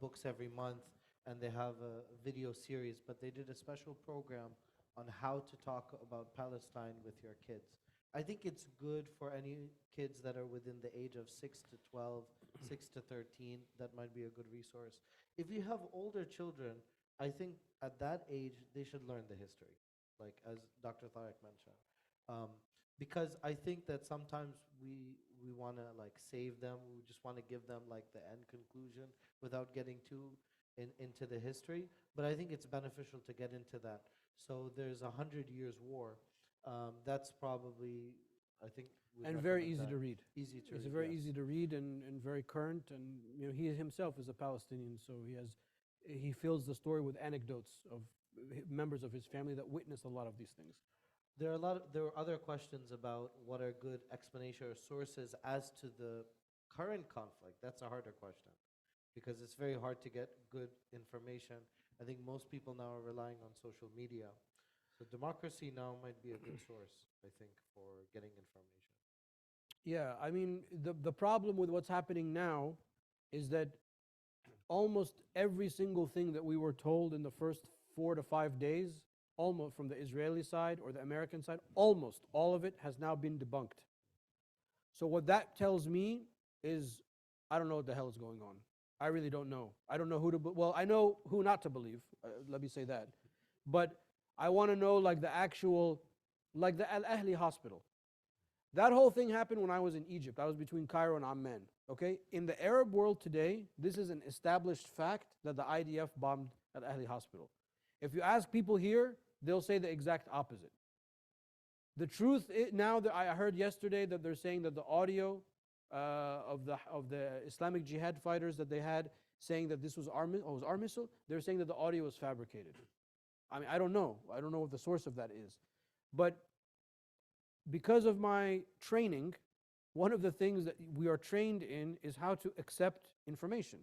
books every month, and they have a video series. But they did a special program on how to talk about Palestine with your kids. I think it's good for any kids that are within the age of 6 to 12, 6 to 13. That might be a good resource. If you have older children, I think at that age, they should learn the history, like as Dr. Tarek mentioned. Because I think that sometimes we want to save them. We just want to give them the end conclusion without getting too into the history. But I think it's beneficial to get into that. So there's 100 Years' War. That's probably, I think, and very easy to read. Easy to read. It's very easy to read and very current. And he himself is a Palestinian, so he fills the story with anecdotes of members of his family that witnessed a lot of these things. There are other questions about what are good explanation or sources as to the current conflict. That's a harder question because it's very hard to get good information. I think most people now are relying on social media. So democracy now might be a good source, I think, for getting information. Yeah, I mean, the problem with what's happening now is that almost every single thing that we were told in the first 4 to 5 days, almost from the Israeli side or the American side, almost all of it has now been debunked. So what that tells me is, I don't know what the hell is going on. I really don't know. I don't know who to, well, I know who not to believe, let me say that. But I want to know like the actual, like the Al-Ahli hospital. That whole thing happened when I was in Egypt. I was between Cairo and Amman, okay? In the Arab world today, this is an established fact that the IDF bombed Al-Ahli hospital. If you ask people here, they'll say the exact opposite. The truth is, now that I heard yesterday that they're saying that the audio of the Islamic Jihad fighters that they had saying that this was our missile, they're saying that the audio was fabricated. I mean, I don't know what the source of that is. But because of my training, one of the things that we are trained in is how to accept information.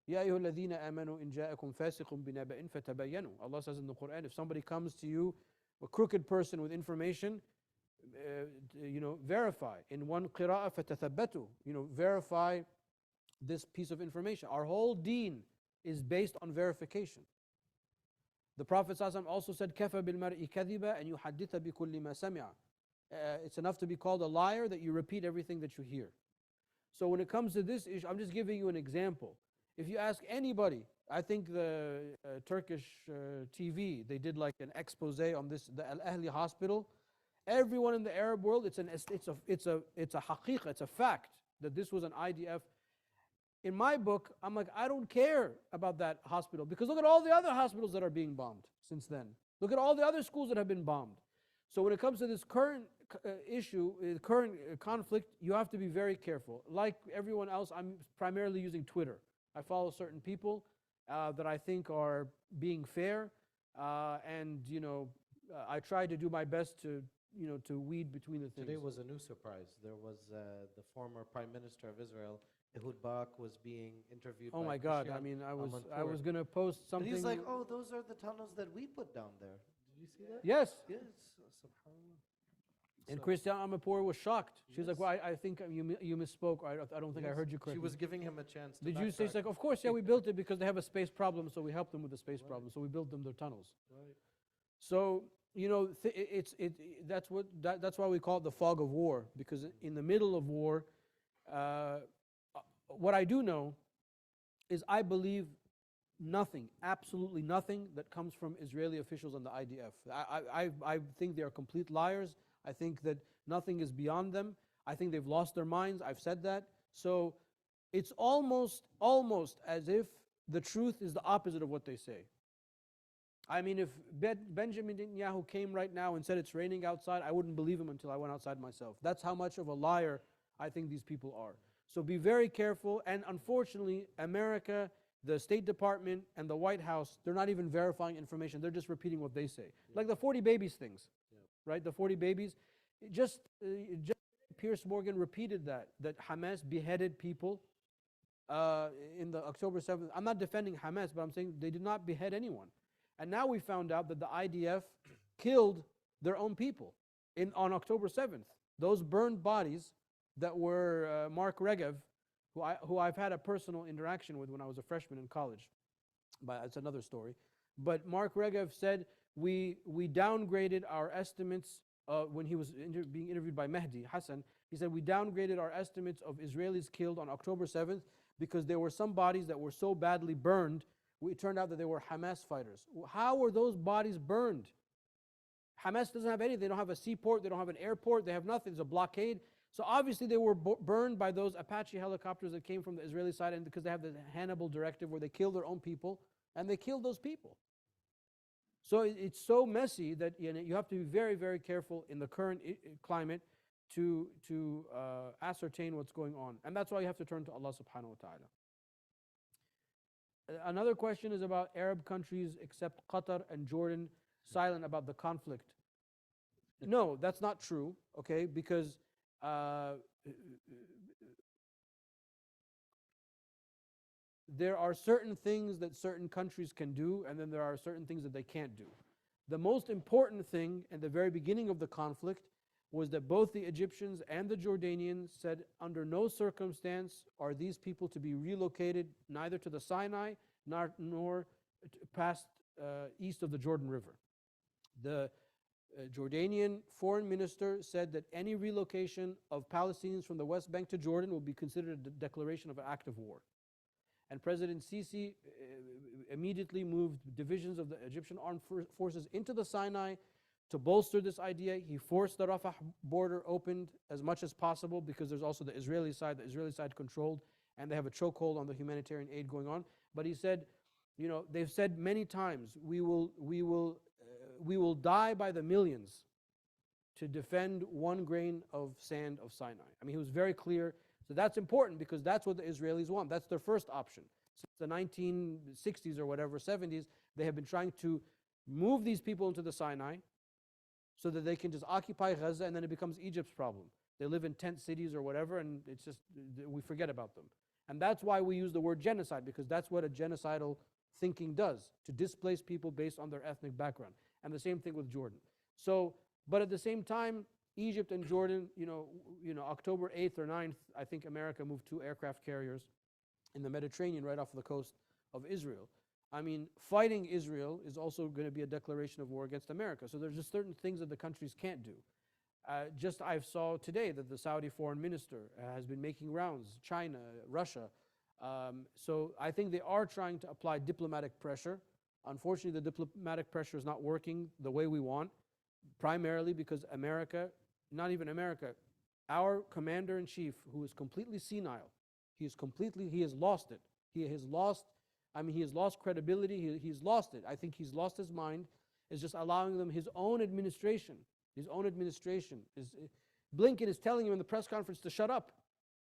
يَا أَيُّهَا الَّذِينَ آمَنُوا إِنْ جَاءَكُمْ فَاسِقٌ بِنَبَإٍ فَتَبَيَّنُوا. Allah says in the Quran, if somebody comes to you, a crooked person with information, verify. In one qira'ah, فَتَثَبَّتُوا, verify this piece of information. Our whole deen is based on verification. The Prophet ﷺ also said, كَفَى بِالْمَرْءِ كَذِبًا أَنْ يُحَدِّثَ بِكُلِّ مَا سَمِعَ. It's enough to be called a liar that you repeat everything that you hear. So when it comes to this issue, I'm just giving you an example. If you ask anybody, I think the Turkish TV, they did like an expose on this, the Al-Ahli hospital. Everyone in the Arab world, it's a haqiqah, it's a fact that this was an IDF. In my book, I'm like, I don't care about that hospital because look at all the other hospitals that are being bombed since then. Look at all the other schools that have been bombed. So when it comes to this current issue, current conflict, you have to be very careful. Like everyone else, I'm primarily using Twitter. I follow certain people that I think are being fair, and I try to do my best to weed between the things. Today was a new surprise. There was the former Prime Minister of Israel, Ehud Barak, was being interviewed. Oh by my God! Christian I mean, I Amanpour. was gonna post something. And he's like, "Oh, those are the tunnels that we put down there." Did you see that? Yes. Yes. Subhanallah. And So- Christian Amanpour was shocked. She's like, Yes. "Well, I think you misspoke. I don't think I Yes. heard you correctly." She was giving him a chance to Did you say? She's backtrack. like, "Of course, yeah, we built it because they have a space problem, so we helped them with the space problem. So we built them their tunnels." Right. So that's why we call it the fog of war, because in the middle of war, what I do know is I believe nothing, absolutely nothing that comes from Israeli officials and the IDF. I think they are complete liars. I think that nothing is beyond them. I think they've lost their minds. I've said that. So it's almost as if the truth is the opposite of what they say. I mean, if Benjamin Netanyahu came right now and said it's raining outside, I wouldn't believe him until I went outside myself. That's how much of a liar I think these people are. So be very careful. And unfortunately, America, the State Department, and the White House, they're not even verifying information. They're just repeating what they say. Like the 40 babies things, right? The 40 babies. Just Pierce Morgan repeated that Hamas beheaded people in the October 7th. I'm not defending Hamas, but I'm saying they did not behead anyone. And now we found out that the IDF killed their own people on October 7th. Those burned bodies that were Mark Regev, who I've had a personal interaction with when I was a freshman in college. But it's another story. But Mark Regev said we downgraded our estimates when he was being interviewed by Mehdi Hassan. He said we downgraded our estimates of Israelis killed on October 7th because there were some bodies that were so badly burned. It turned out that they were Hamas fighters. How were those bodies burned? Hamas doesn't have anything. They don't have a seaport. They don't have an airport. They have nothing. It's a blockade. So obviously they were burned by those Apache helicopters that came from the Israeli side, and because they have the Hannibal directive where they kill their own people, and they killed those people. So it's so messy that you have to be very, very careful in the current climate to ascertain what's going on. And that's why you have to turn to Allah subhanahu wa ta'ala. Another question is about Arab countries except Qatar and Jordan silent about the conflict. No, that's not true, okay? Because there are certain things that certain countries can do, and then there are certain things that they can't do. The most important thing at the very beginning of the conflict was that both the Egyptians and the Jordanians said under no circumstance are these people to be relocated neither to the Sinai nor past east of the Jordan River. The Jordanian foreign minister said that any relocation of Palestinians from the West Bank to Jordan will be considered a declaration of an act of war. And President Sisi immediately moved divisions of the Egyptian armed forces into the Sinai to bolster this idea. He forced the Rafah border opened as much as possible because there's also the Israeli side controlled, and they have a chokehold on the humanitarian aid going on. But he said, you know, they've said many times, we will die by the millions to defend one grain of sand of Sinai. I mean, he was very clear. So that's important because that's what the Israelis want. That's their first option. Since the 1960s or whatever, 70s, they have been trying to move these people into the Sinai so that they can just occupy Gaza, and then it becomes Egypt's problem. They live in tent cities or whatever, and it's just, we forget about them. And that's why we use the word genocide, because that's what a genocidal thinking does, to displace people based on their ethnic background. And the same thing with Jordan. So, but at the same time, Egypt and Jordan, October 8th or 9th, I think America moved 2 aircraft carriers in the Mediterranean right off the coast of Israel. I mean, fighting Israel is also going to be a declaration of war against America. So there's just certain things that the countries can't do. Just I saw today that the Saudi foreign minister has been making rounds, China, Russia. So I think they are trying to apply diplomatic pressure. Unfortunately, the diplomatic pressure is not working the way we want, primarily because America, not even America, our commander-in-chief, who is completely senile, he has lost it. He has lost credibility, he's lost it. I think he's lost his mind, is just allowing them his own administration. Blinken is telling him in the press conference to shut up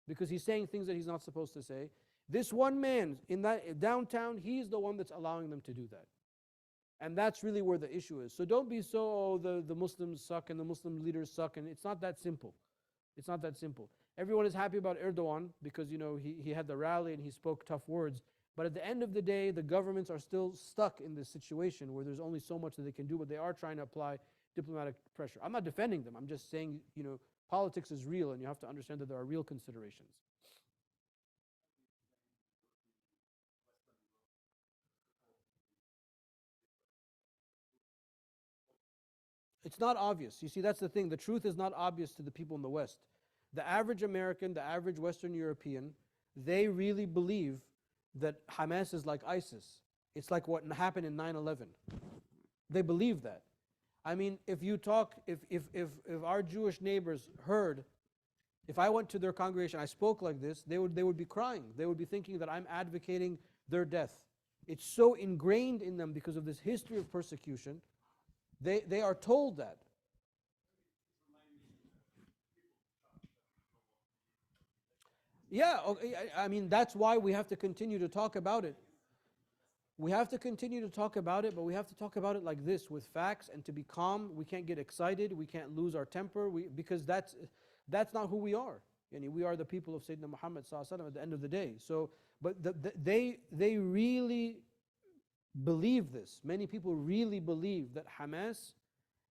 because he's saying things that he's not supposed to say. This one man in that downtown, he's the one that's allowing them to do that. And that's really where the issue is. So don't be the Muslims suck and the Muslim leaders suck, and it's not that simple. It's not that simple. Everyone is happy about Erdogan because he had the rally and he spoke tough words. But at the end of the day, the governments are still stuck in this situation where there's only so much that they can do, but they are trying to apply diplomatic pressure. I'm not defending them. I'm just saying, politics is real and you have to understand that there are real considerations. It's not obvious. You see, that's the thing. The truth is not obvious to the people in the West. The average American, the average Western European, they really believe that Hamas is like ISIS. It's like what happened in 9/11. They believe that. I mean, if our Jewish neighbors heard, if I went to their congregation, I spoke like this, they would be crying. They would be thinking that I'm advocating their death. It's so ingrained in them because of this history of persecution. They are told that. Yeah, okay, I mean, that's why we have to continue to talk about it. We have to continue to talk about it, but we have to talk about it like this, with facts, and to be calm. We can't get excited. We can't lose our temper, because that's not who we are. We are the people of Sayyidina Muhammad ﷺ at the end of the day. So, but they really believe this. Many people really believe that Hamas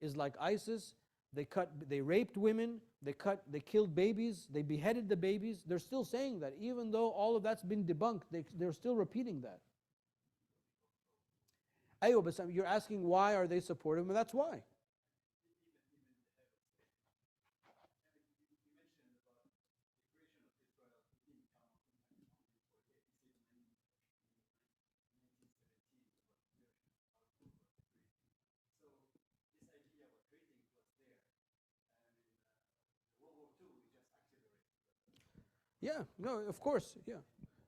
is like ISIS. They raped women, they killed babies, they beheaded the babies. They're still saying that, even though all of that's been debunked, they're still repeating that. Ayo, but you're asking why are they supportive? Well, that's why. Yeah, no, of course, yeah.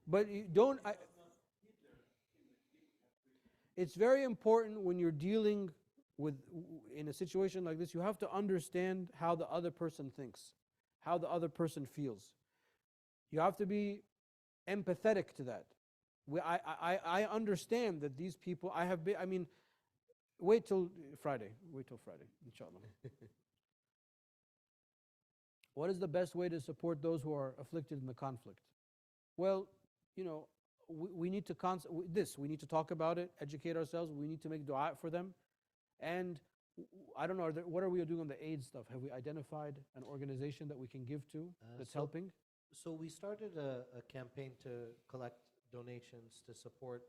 But you don't. It's very important when you're dealing in a situation like this, you have to understand how the other person thinks, how the other person feels. You have to be empathetic to that. I understand that these people, wait till Friday, inshallah. What is the best way to support those who are afflicted in the conflict? Well, we need to we need to talk about it, educate ourselves. We need to make dua for them, and I don't know, what are we doing on the aid stuff? Have we identified an organization that we can give to that's so- helping? So we started a campaign to collect donations to support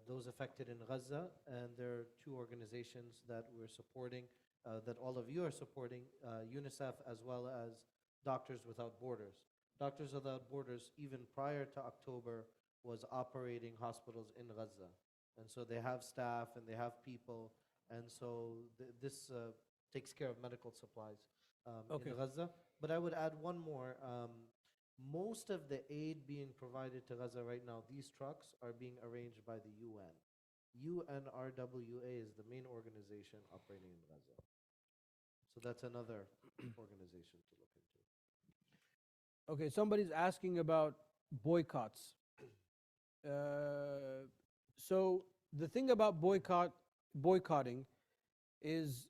those affected in Gaza, and there are two organizations that we're supporting, that all of you are supporting, UNICEF as well as Doctors Without Borders. Doctors Without Borders, even prior to October, was operating hospitals in Gaza. And so they have staff and they have people, and so this takes care of medical supplies Okay. in Gaza. But I would add one more. Most of the aid being provided to Gaza right now, these trucks are being arranged by the UN. UNRWA is the main organization operating in Gaza. So that's another organization to look into. Okay, somebody's asking about boycotts. So the thing about boycotting is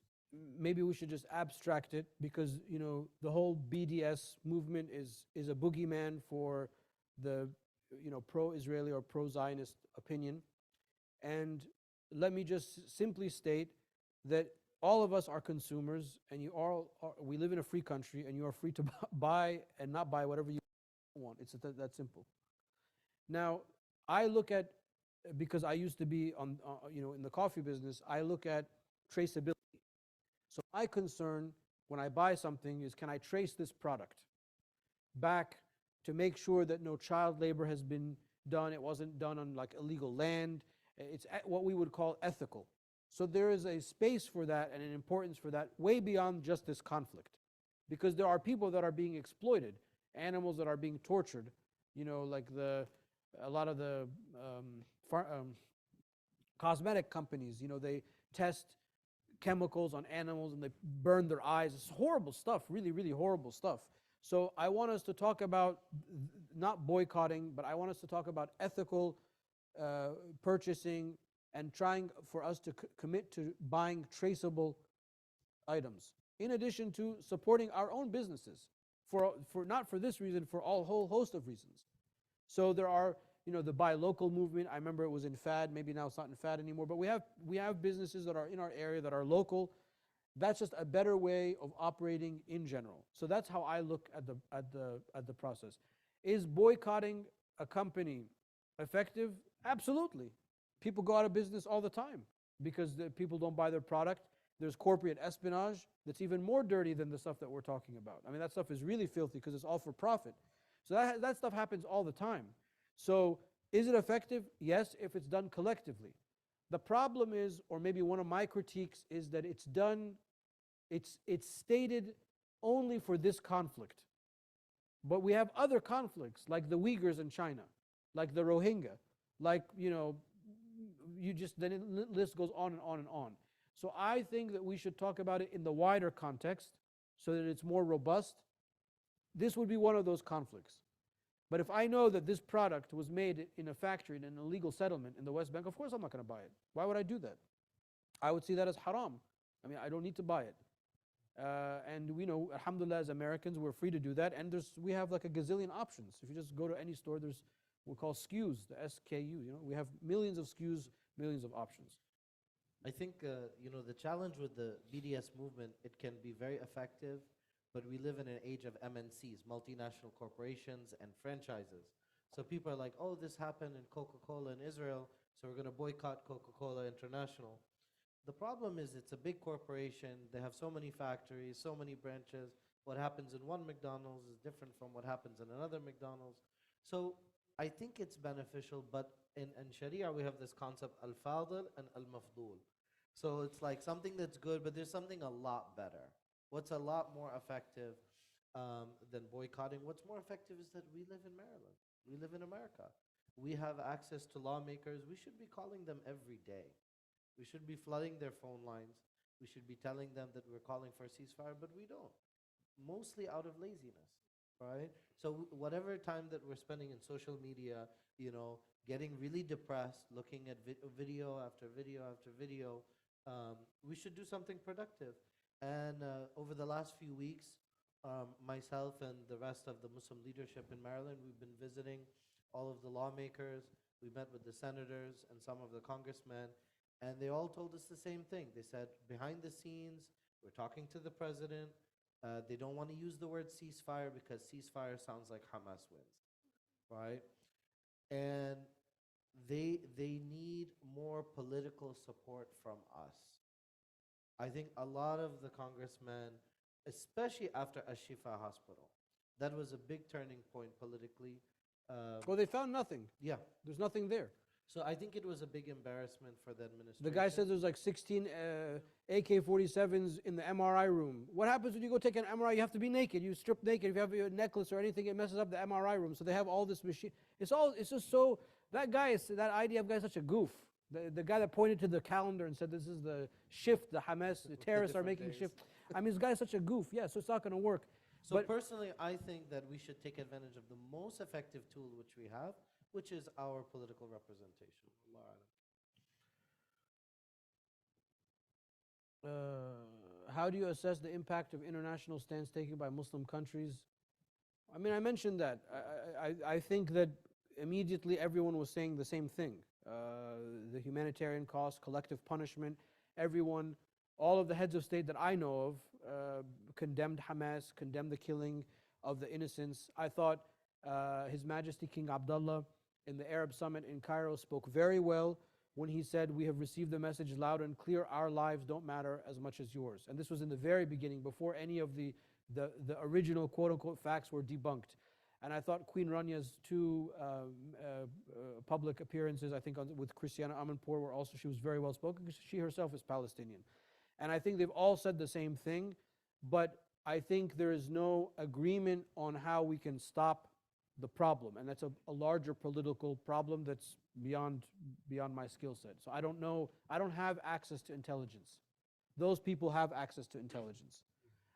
maybe we should just abstract it, because the whole BDS movement is a boogeyman for the pro-Israeli or pro-Zionist opinion. And let me just simply state that all of us are consumers, and we live in a free country, and you are free to buy and not buy whatever you want. It's that simple. Now, I look at, because I used to be in the coffee business, I look at traceability. So my concern when I buy something is, can I trace this product back to make sure that no child labor has been done, it wasn't done on like illegal land, it's what we would call ethical. So there is a space for that and an importance for that way beyond just this conflict, because there are people that are being exploited, animals that are being tortured, like a lot of the cosmetic companies, they test chemicals on animals and they burn their eyes. It's horrible stuff, really, really horrible stuff. So I want us to talk about not boycotting, but I want us to talk about ethical purchasing and trying for us to commit to buying traceable items, in addition to supporting our own businesses, for not for this reason, for a whole host of reasons. So there are, the buy local movement. I remember it was in fad. Maybe now it's not in fad anymore. But we have businesses that are in our area that are local. That's just a better way of operating in general. So that's how I look at the process. Is boycotting a company effective? Absolutely. People go out of business all the time because the people don't buy their product. There's corporate espionage that's even more dirty than the stuff that we're talking about. I mean, that stuff is really filthy because it's all for profit. So that stuff happens all the time. So is it effective? Yes, if it's done collectively. The problem is, or maybe one of my critiques is that it's stated only for this conflict. But we have other conflicts, like the Uyghurs in China, like the Rohingya, like, the list goes on and on and on. So I think that we should talk about it in the wider context so that it's more robust. This would be one of those conflicts. But if I know that this product was made in a factory in an illegal settlement in the West Bank, of course I'm not going to buy it. Why would I do that? I would see that as haram. I mean, I don't need to buy it. And we know, alhamdulillah, as Americans, we're free to do that. And we have like a gazillion options. If you just go to any store, there's what we call SKUs, the SKU. We have millions of SKUs, millions of options. I think, the challenge with the BDS movement, it can be very effective, but we live in an age of MNCs, multinational corporations and franchises. So people are like, oh, this happened in Coca-Cola in Israel, so we're going to boycott Coca-Cola International. The problem is it's a big corporation. They have so many factories, so many branches. What happens in one McDonald's is different from what happens in another McDonald's. So I think it's beneficial, but in Sharia we have this concept, al-fadil and al-mafdul. So it's like something that's good, but there's something a lot better. What's a lot more effective than boycotting? What's more effective is that we live in Maryland. We live in America. We have access to lawmakers. We should be calling them every day. We should be flooding their phone lines. We should be telling them that we're calling for a ceasefire, but we don't. Mostly out of laziness, right? So whatever time that we're spending in social media, getting really depressed, looking at video after video after video, we should do something productive. And over the last few weeks, myself and the rest of the Muslim leadership in Maryland, we've been visiting all of the lawmakers. We met with the senators and some of the congressmen. And they all told us the same thing. They said, behind the scenes, we're talking to the president. They don't want to use the word ceasefire because ceasefire sounds like Hamas wins, right? And they need more political support from us. I think a lot of the congressmen, especially after Ashifa Hospital, that was a big turning point politically. Well, they found nothing. Yeah. There's nothing there. So I think it was a big embarrassment for the administration. The guy says there's like 16 AK-47s in the MRI room. What happens when you go take an MRI? You have to be naked. You strip naked. If you have a necklace or anything, it messes up the MRI room. So they have all this machine. It's just so, that IDF guy is such a goof. The guy that pointed to the calendar and said this is the shift, the Hamas, the terrorists are making shift. I mean, this guy is such a goof. Yeah, so it's not going to work. So personally, I think that we should take advantage of the most effective tool which we have, which is our political representation. How do you assess the impact of international stance taken by Muslim countries? I mean, I mentioned that. I think that immediately everyone was saying the same thing. The humanitarian cost, collective punishment, everyone, all of the heads of state that I know of condemned Hamas, condemned the killing of the innocents. I thought His Majesty King Abdullah in the Arab Summit in Cairo spoke very well when he said, we have received the message loud and clear, our lives don't matter as much as yours. And this was in the very beginning, before any of the original quote-unquote facts were debunked. And I thought Queen Ranya's two public appearances, I think with Christiana Amanpour, were also, she was very well spoken because she herself is Palestinian. And I think they've all said the same thing, but I think there is no agreement on how we can stop the problem. And that's a larger political problem that's beyond my skill set. So I don't know, I don't have access to intelligence. Those people have access to intelligence.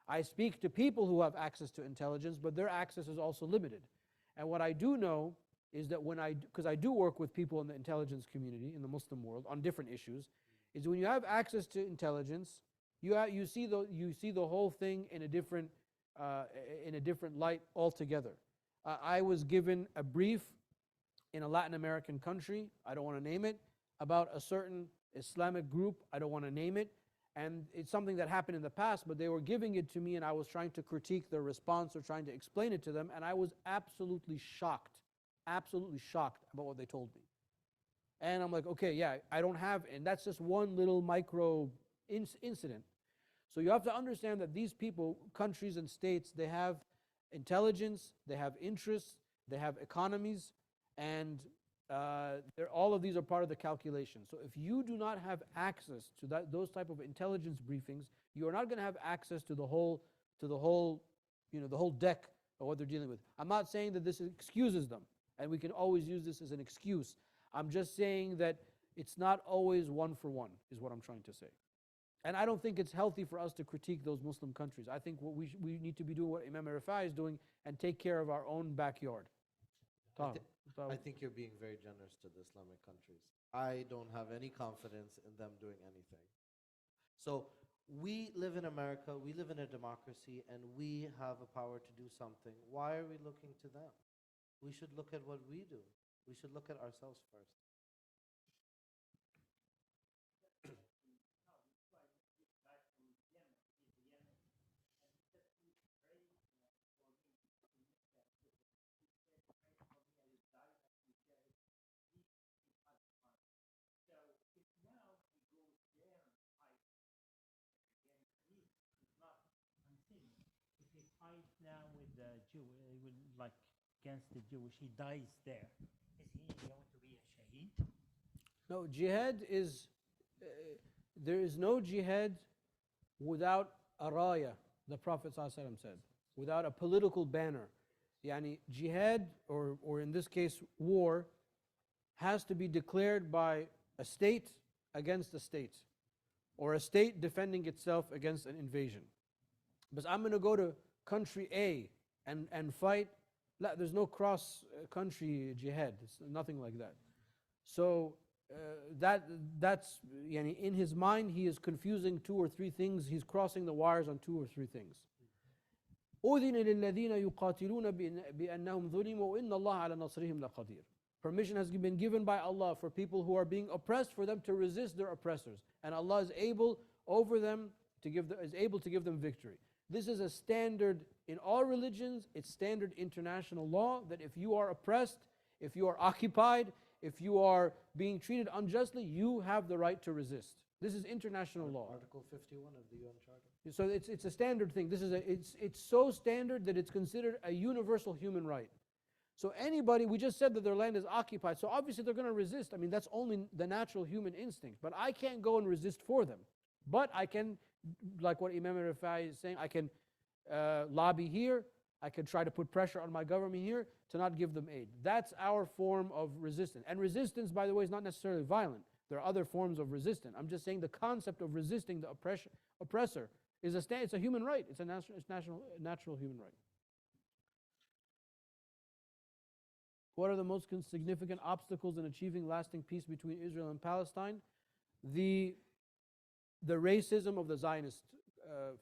I speak to people who have access to intelligence, but their access is also limited. And what I do know is that because I do work with people in the intelligence community, in the Muslim world, on different issues, is when you have access to intelligence, you see the whole thing in a different light altogether. I was given a brief in a Latin American country, I don't want to name it, about a certain Islamic group, I don't want to name it, and it's something that happened in the past, but they were giving it to me and I was trying to critique their response or trying to explain it to them, and I was absolutely shocked about what they told me. And I'm like, okay, yeah, I don't have, and that's just one little micro incident. So you have to understand that these people, countries and states, they have intelligence, they have interests, they have economies, and all of these are part of the calculation. So if you do not have access to those type of intelligence briefings, you are not going to have access to the whole deck of what they're dealing with. I'm not saying that this excuses them, and we can always use this as an excuse. I'm just saying that it's not always one for one, is what I'm trying to say. And I don't think it's healthy for us to critique those Muslim countries. I think what we need to be doing what Imam Rifai is doing and take care of our own backyard. I think you're being very generous to the Islamic countries. I don't have any confidence in them doing anything. So we live in America, we live in a democracy, and we have a power to do something. Why are we looking to them? We should look at what we do. We should look at ourselves first. Now with the Jew, like against the Jewish, he dies there. Is he going to be a shaheed? No, jihad is, there is no jihad without a raya, the Prophet ﷺ said, without a political banner. Yani jihad, or in this case war, has to be declared by a state against a state, or a state defending itself against an invasion. But I'm going to go to country A and fight. There's no cross-country jihad. It's nothing like that. So that's yani in his mind he is confusing two or three things. He's crossing the wires on two or three things. أذن للذين يقاتلون بأنهم ظلموا وإن الله على نصرهم لقدير. Permission has been given by Allah for people who are being oppressed, for them to resist their oppressors. And Allah is able over them to is able to give them victory. This is a standard in all religions. It's standard international law that if you are oppressed, if you are occupied, if you are being treated unjustly, you have the right to resist. This is international law. Article 51 of the UN Charter. So it's a standard thing. It's so standard that it's considered a universal human right. So anybody, we just said that their land is occupied, so obviously they're going to resist. I mean, that's only the natural human instinct. But I can't go and resist for them. But I can, like what Imam Rifai is saying, I can lobby here, I can try to put pressure on my government here to not give them aid. That's our form of resistance. And resistance, by the way, is not necessarily violent. There are other forms of resistance. I'm just saying the concept of resisting the oppressor is it's a human right. It's a natural human right. What are the most significant obstacles in achieving lasting peace between Israel and Palestine? The racism of the Zionist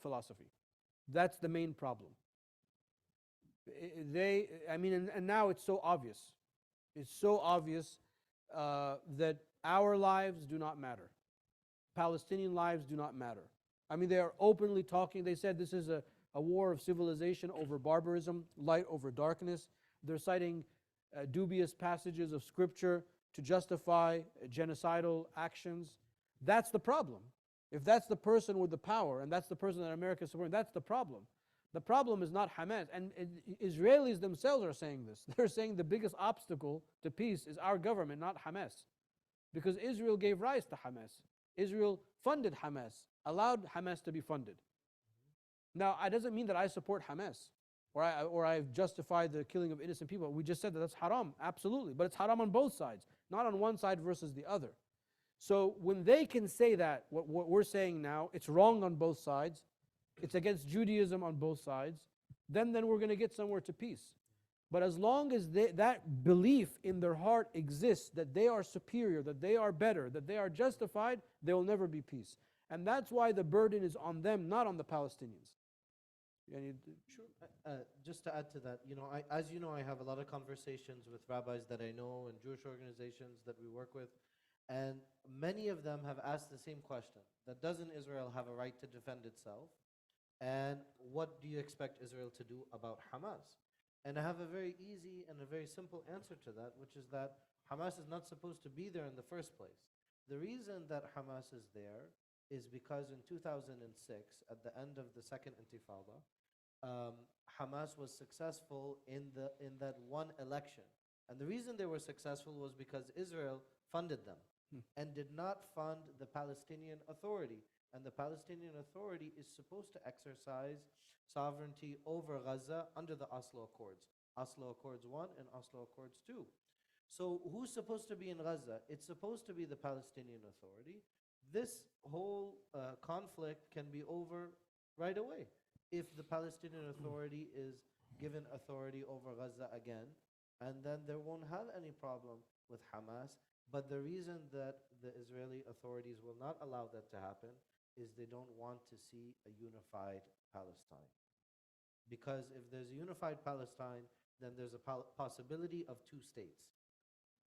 philosophy. That's the main problem. And now it's so obvious. It's so obvious that our lives do not matter. Palestinian lives do not matter. I mean, they are openly talking. They said this is a war of civilization over barbarism, light over darkness. They're citing dubious passages of scripture to justify genocidal actions. That's the problem. If that's the person with the power and that's the person that America is supporting, that's the problem. The problem is not Hamas. And Israelis themselves are saying this. They're saying the biggest obstacle to peace is our government, not Hamas. Because Israel gave rise to Hamas. Israel funded Hamas, allowed Hamas to be funded. Now, it doesn't mean that I support Hamas or I justify the killing of innocent people. We just said that that's haram, absolutely. But it's haram on both sides, not on one side versus the other. So when they can say that, what we're saying now, it's wrong on both sides, it's against Judaism on both sides, then we're going to get somewhere to peace. But as long as that belief in their heart exists, that they are superior, that they are better, that they are justified, there will never be peace. And that's why the burden is on them, not on the Palestinians. Sure. Just to add to that, as you know, I have a lot of conversations with rabbis that I know and Jewish organizations that we work with, and many of them have asked the same question: that doesn't Israel have a right to defend itself? And what do you expect Israel to do about Hamas? And I have a very easy and a very simple answer to that, which is that Hamas is not supposed to be there in the first place. The reason that Hamas is there is because in 2006, at the end of the Second Intifada, Hamas was successful in that one election. And the reason they were successful was because Israel funded them and did not fund the Palestinian Authority. And the Palestinian Authority is supposed to exercise sovereignty over Gaza under the Oslo Accords. Oslo Accords 1 and Oslo Accords 2. So who's supposed to be in Gaza? It's supposed to be the Palestinian Authority. This whole conflict can be over right away if the Palestinian Authority is given authority over Gaza again, and then there won't have any problem with Hamas. But the reason that the Israeli authorities will not allow that to happen is they don't want to see a unified Palestine. Because if there's a unified Palestine, then there's a possibility of two states.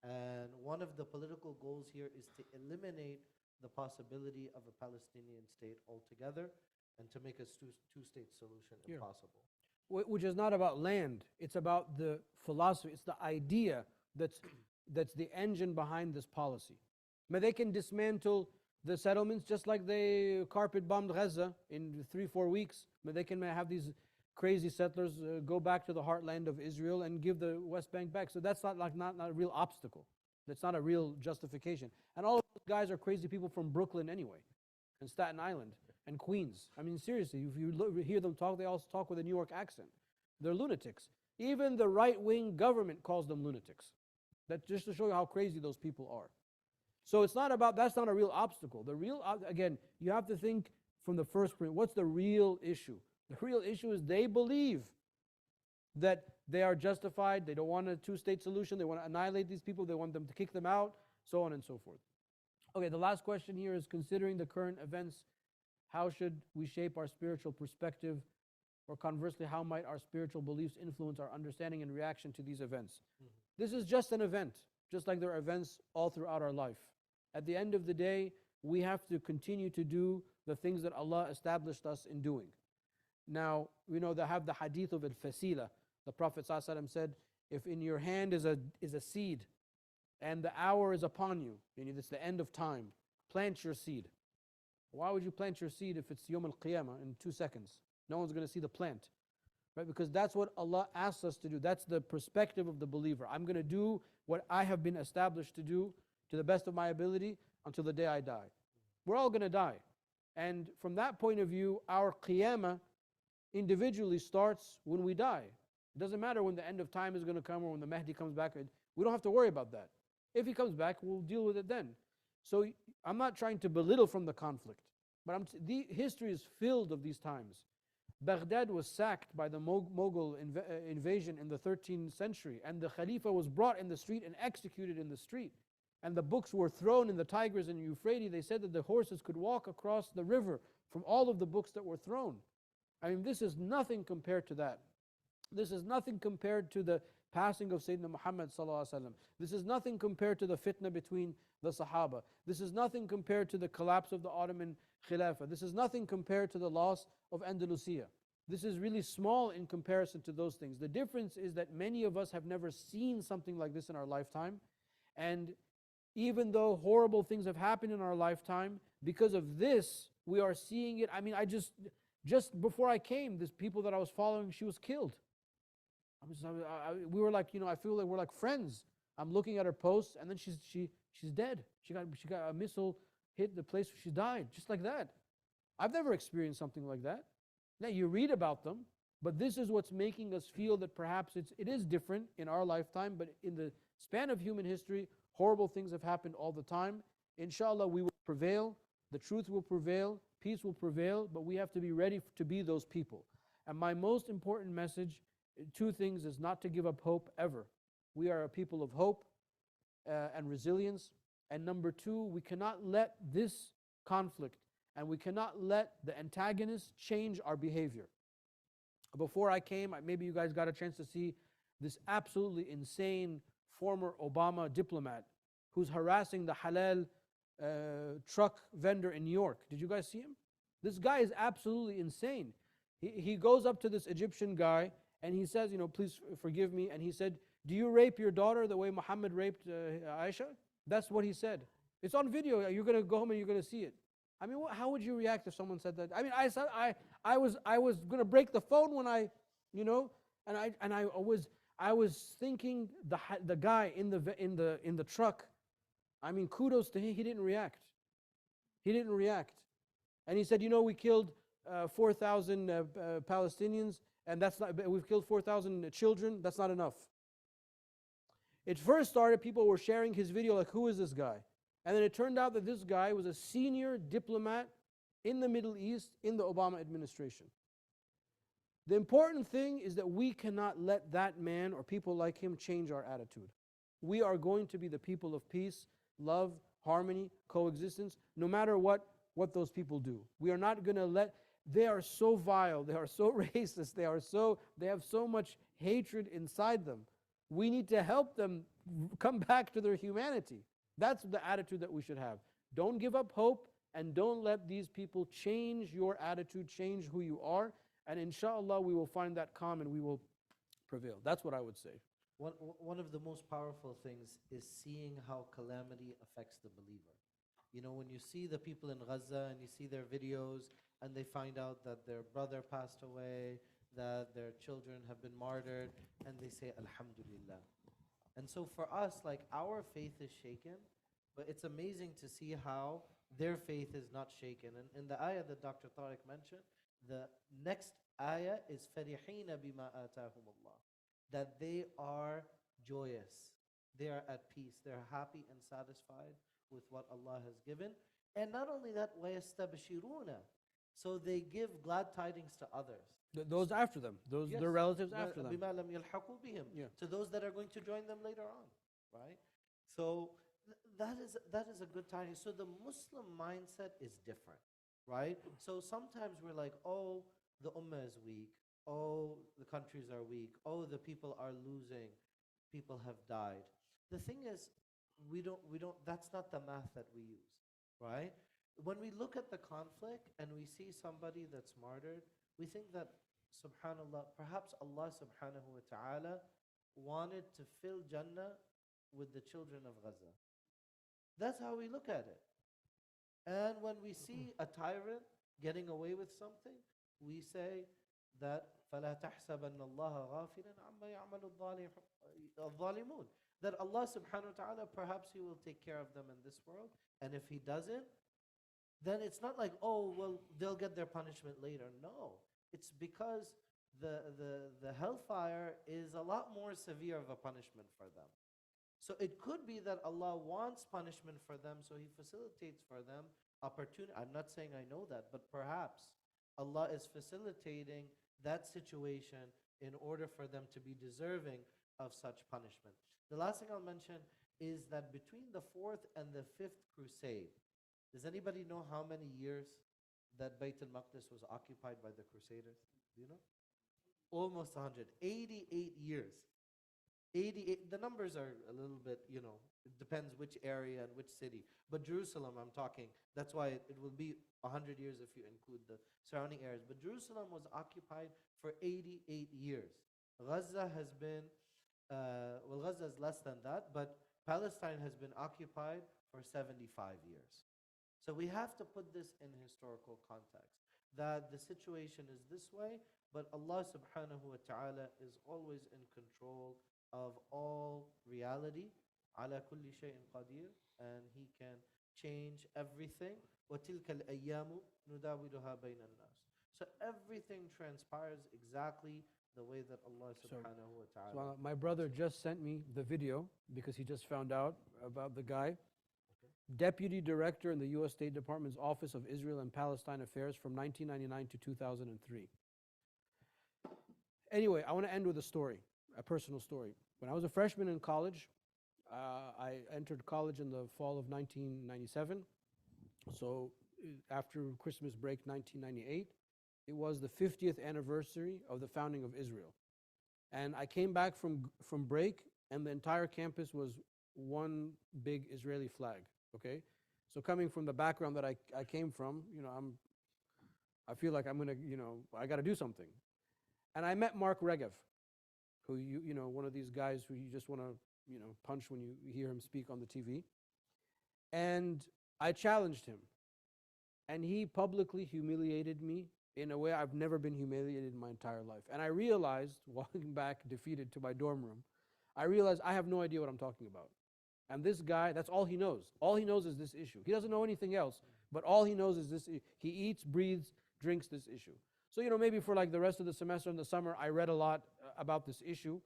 And one of the political goals here is to eliminate the possibility of a Palestinian state altogether and to make a two-state solution impossible. Which is not about land, it's about the philosophy, it's the idea that's the engine behind this policy. But they can dismantle the settlements just like they carpet bombed Gaza in 3-4 weeks. But they can have these crazy settlers go back to the heartland of Israel and give the West Bank back. So that's not a real obstacle. That's not a real justification. And all of those guys are crazy people from Brooklyn anyway, and Staten Island, and Queens. I mean, seriously, if you hear them talk, they also talk with a New York accent. They're lunatics. Even the right-wing government calls them lunatics. That's just to show you how crazy those people are. So it's not about, that's not a real obstacle. The real, again, you have to think from the first point, what's the real issue? The real issue is they believe that they are justified, they don't want a two-state solution, they want to annihilate these people, they want them to kick them out, so on and so forth. Okay, the last question here is, considering the current events, how should we shape our spiritual perspective? Or conversely, how might our spiritual beliefs influence our understanding and reaction to these events? This is just an event. just like there are events all throughout our life. At the end of the day, we have to continue to do the things that Allah established us in doing. Now, we know they have the hadith of al-fasila. The Prophet ﷺ said, if in your hand is a seed and the hour is upon you, meaning it's the end of time, plant your seed. Why would you plant your seed if it's Yawm al-Qiyamah in 2 seconds? No one's going to see the plant. Right? Because that's what Allah asks us to do. That's the perspective of the believer. I'm going to do what I have been established to do to the best of my ability until the day I die. We're all going to die. And from that point of view, our Qiyamah individually starts when we die. It doesn't matter when the end of time is going to come or when the Mahdi comes back. We don't have to worry about that. If he comes back, we'll deal with it then. So I'm not trying to belittle from the conflict, but the history is filled of these times. Baghdad was sacked by the Mughal invasion in the 13th century, and the Khalifa was brought in the street and executed in the street. And the books were thrown in the Tigris and Euphrates. They said that the horses could walk across the river from all of the books that were thrown. I mean, this is nothing compared to that. This is nothing compared to the passing of Sayyidina Muhammad sallallahu alaihi wasallam. This is nothing compared to the fitna between the Sahaba. This is nothing compared to the collapse of the Ottoman Khilafah. This is nothing compared to the loss of Andalusia. This is really small in comparison to those things. The difference is that many of us have never seen something like this in our lifetime. And even though horrible things have happened in our lifetime, because of this, we are seeing it. I mean, just before I came, this people that I was following, she was killed. We were like, I feel like we're like friends. I'm looking at her posts, and then she's dead. She got a missile hit the place where she died, just like that. I've never experienced something like that. Now you read about them, but this is what's making us feel that perhaps it is different in our lifetime, but in the span of human history, horrible things have happened all the time. Inshallah, we will prevail. The truth will prevail. Peace will prevail, but we have to be ready to be those people. And my most important message, 2 things, is not to give up hope ever. We are a people of hope and resilience. And number 2, we cannot let this conflict and we cannot let the antagonists change our behavior. Before I came, maybe you guys got a chance to see this absolutely insane former Obama diplomat who's harassing the halal truck vendor in New York. Did you guys see him? This guy is absolutely insane. He goes up to this Egyptian guy and he says, please forgive me. And he said, do you rape your daughter the way Muhammad raped Aisha? That's what he said. It's on video. You're going to go home and you're going to see it. I mean, how would you react if someone said that? I mean, I was going to break the phone when I was thinking the guy in the truck. I mean, kudos to him. He didn't react. He didn't react. And he said, we killed 4,000 Palestinians, and we've killed 4,000 children. That's not enough. It first started, people were sharing his video like, who is this guy? And then it turned out that this guy was a senior diplomat in the Middle East in the Obama administration. The important thing is that we cannot let that man or people like him change our attitude. We are going to be the people of peace, love, harmony, coexistence, no matter what those people do. We are not going to let, they are so vile, they are so racist, they have so much hatred inside them. We need to help them come back to their humanity. That's the attitude that we should have. Don't give up hope, and don't let these people change your attitude, change who you are, and inshallah we will find that calm and we will prevail. That's what I would say. One of the most powerful things is seeing how calamity affects the believer. When you see the people in Gaza and you see their videos and they find out that their brother passed away, that their children have been martyred, and they say, Alhamdulillah. And so for us, like, our faith is shaken, but it's amazing to see how their faith is not shaken. And in the ayah that Dr. Tarek mentioned, the next ayah is فَرِحِينَ بِمَا آتَاهُمُ اللَّهُ, that they are joyous, they are at peace, they're happy and satisfied with what Allah has given. And not only that, وَيَسْتَبْشِرُونَ, so they give glad tidings to others. Those after them, Yes. their relatives after them. بِمَا لَمْ يَلْحَقُوا بِهِمْ, Yeah. to those that are going to join them later on, right? So that is a good tiding. So the Muslim mindset is different, right? So sometimes we're like, oh, the ummah is weak, oh, the countries are weak, oh, the people are losing, people have died. The thing is, that's not the math that we use, right? When we look at the conflict and we see somebody that's martyred, we think that, subhanallah, perhaps Allah subhanahu wa ta'ala wanted to fill Jannah with the children of Gaza. That's how we look at it. And when we see a tyrant getting away with something, we say that فَلَا تَحْسَبَنَّ اللَّهَ غَافِلًا عَمَّا يَعْمَلُ الظَّالِمُونَ, that Allah subhanahu wa ta'ala, perhaps He will take care of them in this world, and if He doesn't, then it's not like, oh, well, they'll get their punishment later. No, it's because the hellfire is a lot more severe of a punishment for them. So it could be that Allah wants punishment for them, so He facilitates for them opportunity. I'm not saying I know that, but perhaps Allah is facilitating that situation in order for them to be deserving of such punishment. The last thing I'll mention is that between the 4th and the 5th crusade, does anybody know how many years that Bayt al-Maqdis was occupied by the Crusaders? Do you know? Almost 100. 88 years. 88. The numbers are a little bit, it depends which area and which city. But Jerusalem, I'm talking, that's why it will be 100 years if you include the surrounding areas. But Jerusalem was occupied for 88 years. Gaza has been, Gaza is less than that, but Palestine has been occupied for 75 years. So we have to put this in historical context, that the situation is this way, but Allah subhanahu wa ta'ala is always in control of all reality. Ala kulli shay'in qadir, and He can change everything. وَتِلْكَ الْأَيَّامُ نُدَاوِلُهَا بَيْنَ النَّاسِ. So everything transpires exactly the way that Allah subhanahu wa ta'ala. So my brother just sent me the video because he just found out about the guy. Deputy Director in the U.S. State Department's Office of Israel and Palestine Affairs from 1999 to 2003. Anyway, I want to end with a story, a personal story. When I was a freshman in college, I entered college in the fall of 1997. So after Christmas break 1998, it was the 50th anniversary of the founding of Israel. And I came back from break, and the entire campus was one big Israeli flag. Okay, so coming from the background that I came from, I feel like I'm gonna, I got to do something. And I met Mark Regev, who one of these guys who you just want to, punch when you hear him speak on the TV. And I challenged him, and he publicly humiliated me in a way I've never been humiliated in my entire life. And I realized, walking back defeated to my dorm room, I realized I have no idea what I'm talking about. And this guy, that's all he knows. All he knows is this issue. He doesn't know anything else, but all he knows is this. He eats, breathes, drinks this issue. So, maybe for like the rest of the semester in the summer, I read a lot about this issue,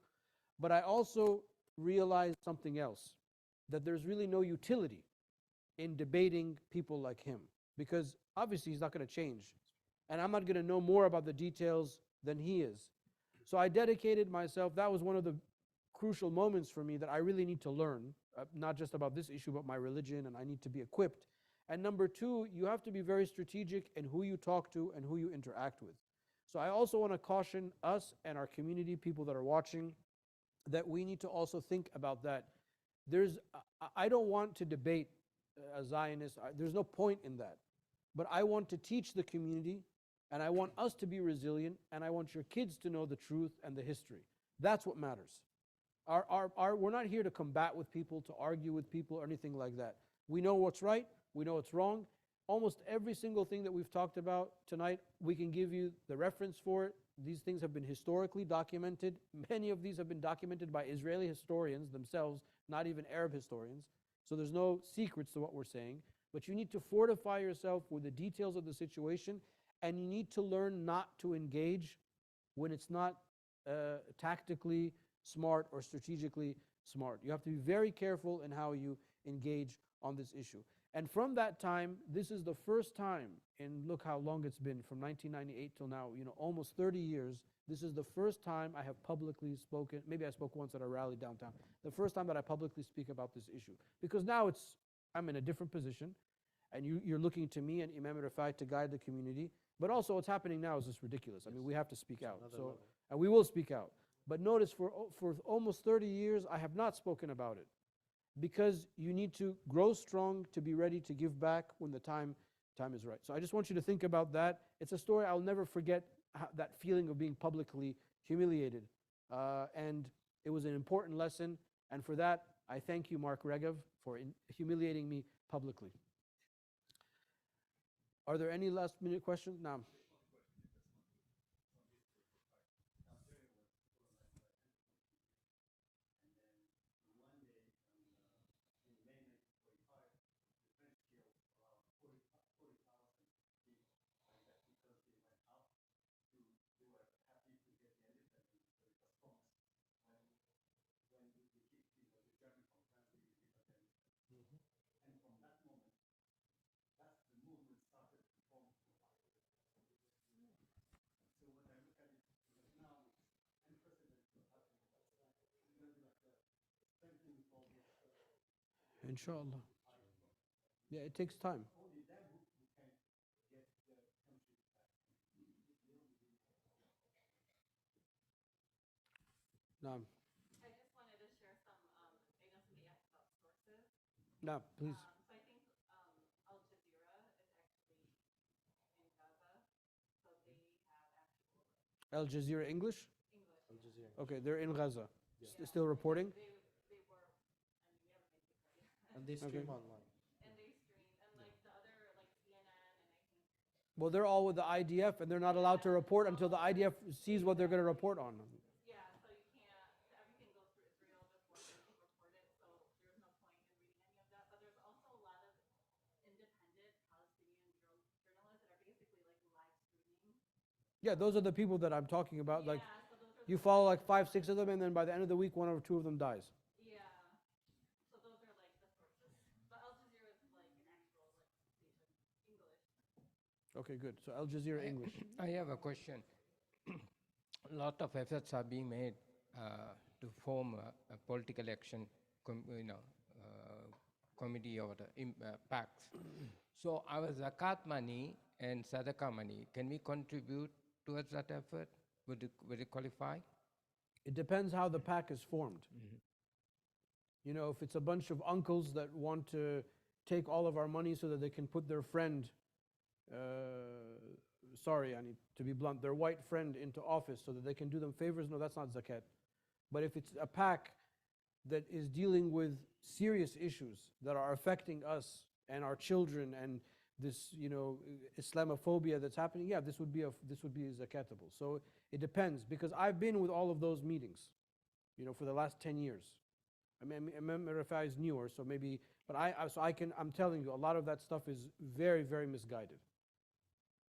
but I also realized something else, that there's really no utility in debating people like him, because obviously he's not going to change, and I'm not going to know more about the details than he is. So I dedicated myself. That was one of the crucial moments for me, that I really need to learn, not just about this issue, but my religion, and I need to be equipped. And number two, you have to be very strategic in who you talk to and who you interact with. So I also want to caution us and our community, people that are watching, that we need to also think about that. I don't want to debate a Zionist. There's no point in that. But I want to teach the community, and I want us to be resilient, and I want your kids to know the truth and the history. That's what matters. We're not here to combat with people, to argue with people, or anything like that. We know what's right, we know what's wrong. Almost every single thing that we've talked about tonight, we can give you the reference for it. These things have been historically documented. Many of these have been documented by Israeli historians themselves, not even Arab historians. So there's no secrets to what we're saying. But you need to fortify yourself with the details of the situation, and you need to learn not to engage when it's not tactically smart or strategically smart. You have to be very careful in how you engage on this issue. And from that time, this is the first time, and look how long it's been, from 1998 till now, almost 30 years, this is the first time I have publicly spoken. Maybe I spoke once at a rally downtown. The first time that I publicly speak about this issue. Because now I'm in a different position, and you're looking to me and Imam Rafai to guide the community. But also what's happening now is just ridiculous. I mean, we have to speak out. So, and we will speak out. But notice, for almost 30 years, I have not spoken about it. because you need to grow strong to be ready to give back when the time is right. So I just want you to think about that. It's a story I'll never forget, that feeling of being publicly humiliated. And it was an important lesson. And for that, I thank you, Mark Regev, for humiliating me publicly. Are there any last minute questions? Now. Inshallah. Yeah, it takes time. Naam. I just wanted to share some, I know somebody asked about sources. Naam, please. So I think Al Jazeera is actually in Gaza, so they have actual Al Jazeera English? English. Al Jazeera. Okay, they're in Gaza. Yeah. Still reporting? They were, I mean, we haven't been kicked out yet. And they stream Okay. online. And they stream, and like the other, like CNN, and I think, Well, they're all with the IDF, and they're not allowed to report until the IDF sees what they're going to report on. yeah, so you can't, everything goes through Israel before they can report it, so there's no point in reading any of that. But there's also a lot of independent Palestinian journalists that are basically like live streaming. Yeah, those are the people that I'm talking about. Like, Yeah, so those are you the follow like 5, 6 of them, and then by the end of the week, 1 or 2 of them dies. Yeah. So those are like the sources. But Al Jazeera is like an actual like station, English. Okay, good. So Al Jazeera English. I have a question. A lot of efforts are being made to form a political action, committee or the pacts. So our zakat money and sadaqah money, can we contribute towards that effort? Would it qualify? It depends how the pack is formed. You know, if it's a bunch of uncles that want to take all of our money so that they can put their friend, sorry, I need to be blunt, their white friend into office so that they can do them favors, no, that's not zakat. But if it's a pack that is dealing with serious issues that are affecting us and our children and this, you know, Islamophobia that's happening, yeah, this would be zakatable. So it depends, because I've been with all of those meetings, you know, for the last 10 years. I mean, MRFI is newer, so maybe, but I'm telling you, a lot of that stuff is very, very misguided.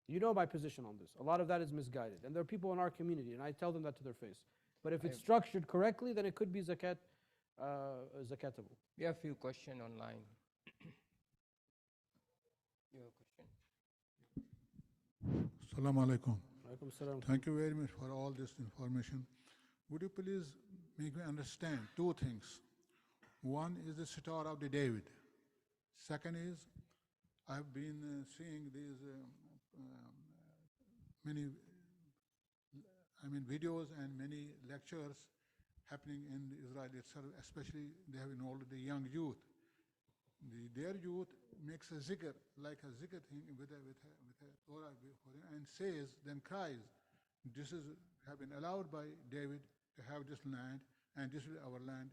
You know my position on this. A lot of that is misguided. And there are people in our community, and I tell them that to their face. But if it's structured correctly, then it could be zakatable. We have a few questions online. You have a question? Assalamu alaikum. Alaikum salam. Thank you very much for all this information. Would you please make me understand 2 things? One is the Star of the David. Second is, I've been seeing these many videos and many lectures happening in Israel itself, especially they have involved the young youth. Their youth makes a zikr, like a zikr thing with a Torah and says, then cries, this is have been allowed by David to have this land, and this is our land.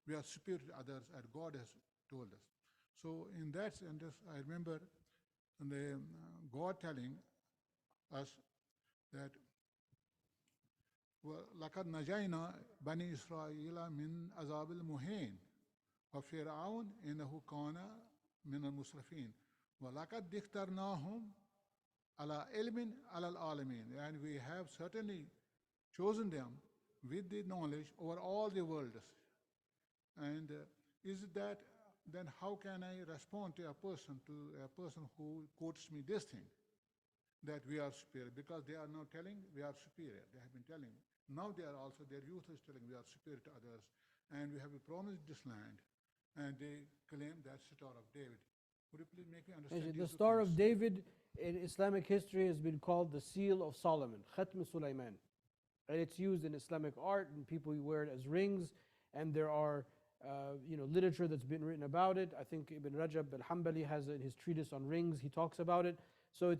We are superior to others, and God has told us. So in that sense, I remember God telling us that لَقَدْ نَجَيْنَا بَنِي إِسْرَائِيلَ مِنْ عَذَابِ الْمُهِينِ وَفِرْعَوْنَ إِنَّهُ كَانَ مِنَ الْمُسْرِفِينَ وَلَقَدْ اخْتَرْنَاهُمْ عَلَى عِلْمٍ عَلَى الْعَالَمِينَ. And we have certainly chosen them with the knowledge over all the worlds. And is that, then how can I respond to a person who quotes me this thing, that we are superior? Because they are now telling we are superior. They have been telling. Now their youth is telling we are superior to others, and we have been promised this land, and they claim that Star of David. Would you please make me understand? The Star of David in Islamic history has been called the Seal of Solomon, Khatm Sulaiman. And it's used in Islamic art, and people wear it as rings, and there are literature that's been written about it. I think Ibn Rajab al-Hanbali has his treatise on rings. He talks about it. So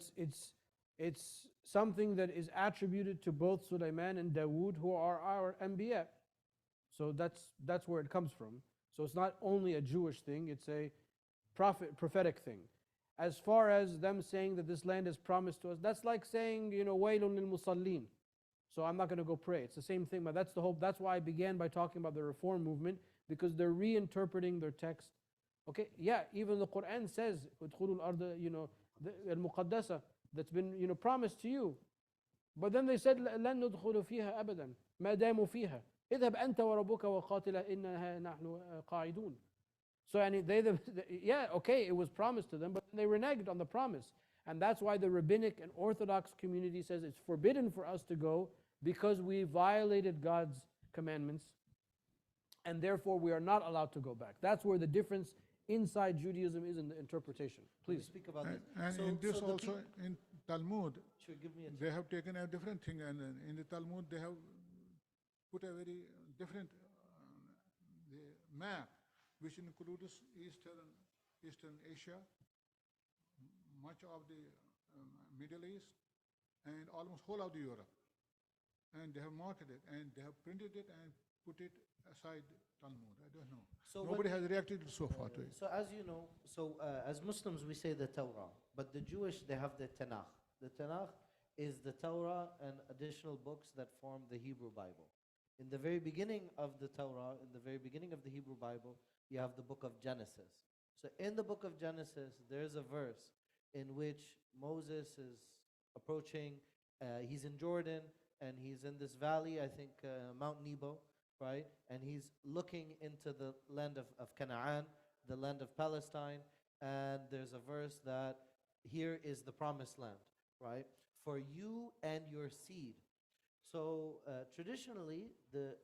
it's something that is attributed to both Sulaiman and Dawood, who are our Anbiya. So that's where it comes from. So it's not only a Jewish thing, it's a prophetic thing. As far as them saying that this land is promised to us, that's like saying, waylun lil musallin. So I'm not going to go pray. It's the same thing, but that's the hope. That's why I began by talking about the reform movement, because they're reinterpreting their text. Okay, yeah, even the Quran says, udkhulul arda, al-muqaddasa, that's been promised to you. But then they said, لن ندخل فيها أبدا ما داموا فيها اذهب أنت وربك وقاتلا إنها نحن قاعدون. So yeah, okay, it was promised to them, but they reneged on the promise. And that's why the rabbinic and Orthodox community says it's forbidden for us to go because we violated God's commandments, and therefore we are not allowed to go back. That's where the difference inside Judaism is in the interpretation. Let me Please. speak about this. And in this also, in Talmud, Sure, give me a they have taken a different thing, and in the Talmud they have put a very different the map, which includes Eastern Asia, much of the Middle East, and almost whole of the Europe. And they have marked it, and they have printed it and put it aside Talmud. I don't know. So Nobody has reacted so far to it. So as you know, as Muslims we say the Torah, but the Jewish they have the Tanakh. The Tanakh is the Torah and additional books that form the Hebrew Bible. In the very beginning of the Torah, in the very beginning of the Hebrew Bible, you have the book of Genesis. So in the book of Genesis, there's a verse in which Moses is approaching, he's in Jordan, and he's in this valley, I think Mount Nebo, right? And he's looking into the land of Canaan, the land of Palestine, and there's a verse that here is the promised land, right? For you and your seed. So traditionally,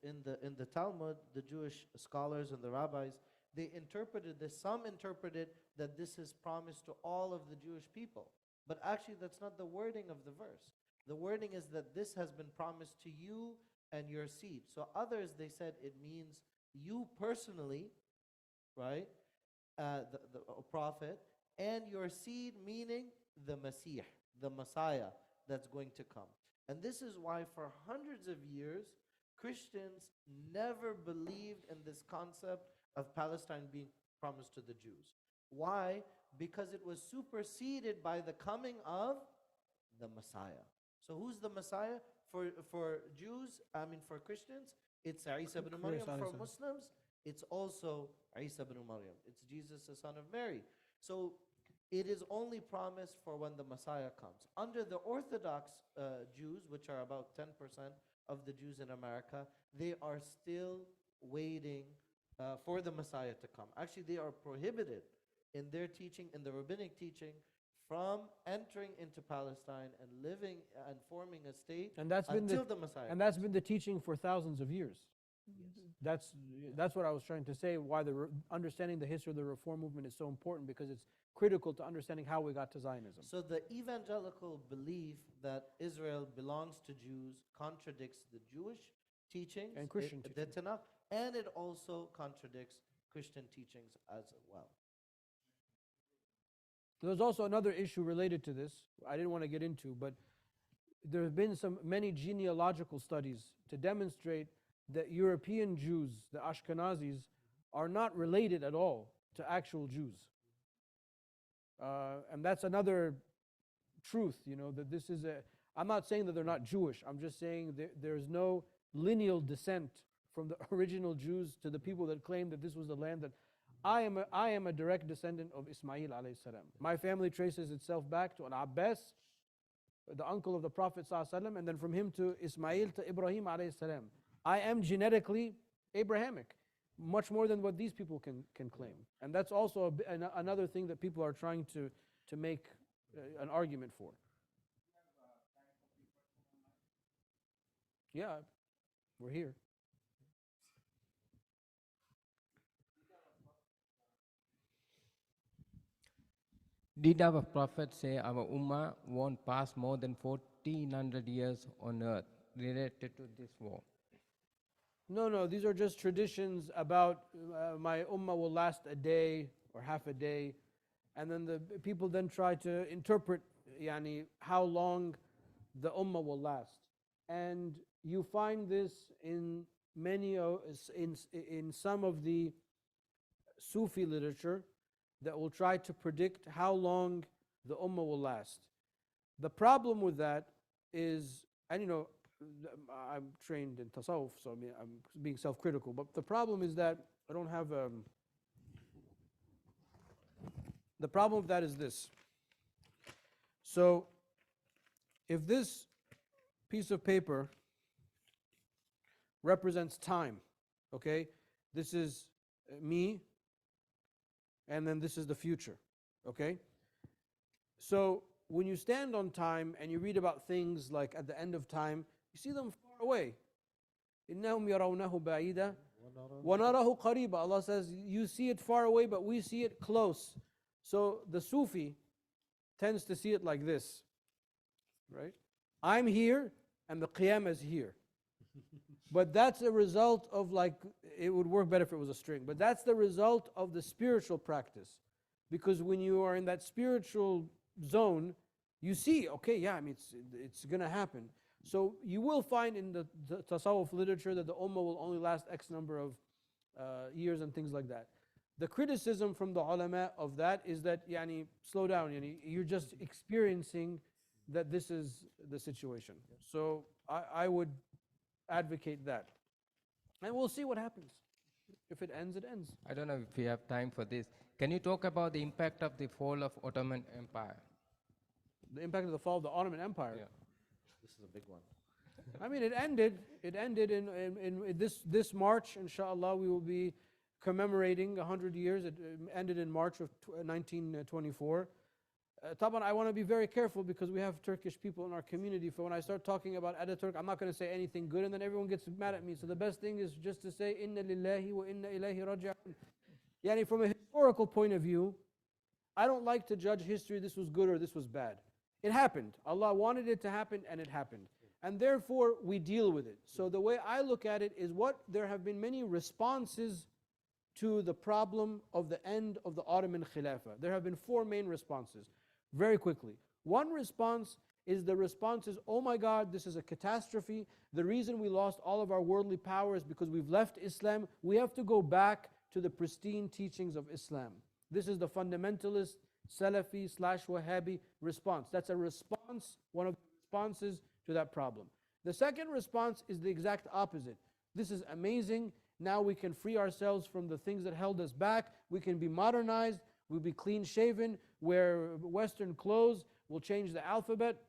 in the Talmud, the Jewish scholars and the rabbis, they interpreted this. Some interpreted that this is promised to all of the Jewish people. But actually, that's not the wording of the verse. The wording is that this has been promised to you and your seed. So others, they said it means you personally, right, the prophet, and your seed, meaning the Messiah, the Messiah that's going to come. And this is why for hundreds of years, Christians never believed in this concept of Palestine being promised to the Jews. Why? Because it was superseded by the coming of the Messiah. So who's the Messiah? For Jews, for Christians, it's Isa ibn Maryam. For Muslims, it's also Isa ibn Maryam. It's Jesus, the son of Mary. So it is only promised for when the Messiah comes. Under the Orthodox Jews, which are about 10% of the Jews in America, they are still waiting for the Messiah to come. Actually, they are prohibited in their teaching, in the rabbinic teaching, from entering into Palestine and living and forming a state until the Messiah comes. And that's been the teaching for thousands of years. Yes. That's what I was trying to say, why understanding the history of the Reform movement is so important, because it's critical to understanding how we got to Zionism. So the evangelical belief that Israel belongs to Jews contradicts the Jewish teachings And Christian the Tanakh, and it also contradicts Christian teachings as well. There's also another issue related to this, I didn't want to get into, but there have been many genealogical studies to demonstrate that European Jews, the Ashkenazis, are not related at all to actual Jews. And that's another truth, that this is I'm not saying that they're not Jewish, I'm just saying there's no lineal descent from the original Jews to the people that claim that this was the land that I am a direct descendant of Ismail alayhi salam. My family traces itself back to Al-Abbas, the uncle of the Prophet sallallahu alaihi wasallam, and then from him to Ismail to Ibrahim alayhi salam. I am genetically Abrahamic, much more than what these people can claim. And that's also another thing that people are trying to make an argument for. Yeah, we're here. Did our Prophet say our Ummah won't pass more than 1400 years on earth related to this war? No, these are just traditions about my ummah will last a day or half a day, and then the people then try to interpret yani, how long the ummah will last. And you find this in in some of the Sufi literature that will try to predict how long the ummah will last. The problem with that is, and I'm trained in tasawwuf, so I mean, I'm being self-critical, but the problem is that I don't have the problem with that is this. So if this piece of paper represents time, okay, this is me, and then this is the future, okay? So when you stand on time and you read about things like at the end of time, you see them far away. إِنَّهُمْ يَرَوْنَهُ بَعِيدًا وَنَرَهُ قَرِيبًا. Allah says, you see it far away, but we see it close. So the Sufi tends to see it like this, right? I'm here and the Qiyamah is here. But that's a result of, like, it would work better if it was a string, but that's the result of the spiritual practice. Because when you are in that spiritual zone, you see, okay, yeah, I mean, it's going to happen. So you will find in the tasawwuf literature that the ummah will only last X number of years and things like that. The criticism from the ulama of that is that, yani, slow down, yani, you're just experiencing that this is the situation. So I would advocate that. And we'll see what happens. If it ends, it ends. I don't know if we have time for this. Can you talk about the impact of the fall of Ottoman Empire? The impact of the fall of the Ottoman Empire. Yeah. This is a big one. I mean, it ended in this March, inshallah, we will be commemorating 100 years. It ended in March of 1924. Taban, I want to be very careful because we have Turkish people in our community. For when I start talking about Ataturk, I'm not going to say anything good, and then everyone gets mad at me. So the best thing is just to say, Inna lillahi wa inna ilayhi raji'un. Yani, from a historical point of view, I don't like to judge history, this was good or this was bad. It happened. Allah wanted it to happen, and it happened. And therefore, we deal with it. So the way I look at it is there have been many responses to the problem of the end of the Ottoman Khilafah. There have been 4 main responses. Very quickly. One response is oh my God, this is a catastrophe. The reason we lost all of our worldly power is because we've left Islam. We have to go back to the pristine teachings of Islam. This is the fundamentalist, Salafi / Wahhabi response. That's a response, one of the responses to that problem. The second response is the exact opposite. This is amazing. Now we can free ourselves from the things that held us back. We can be modernized. We'll be clean shaven, wear Western clothes, we'll change the alphabet,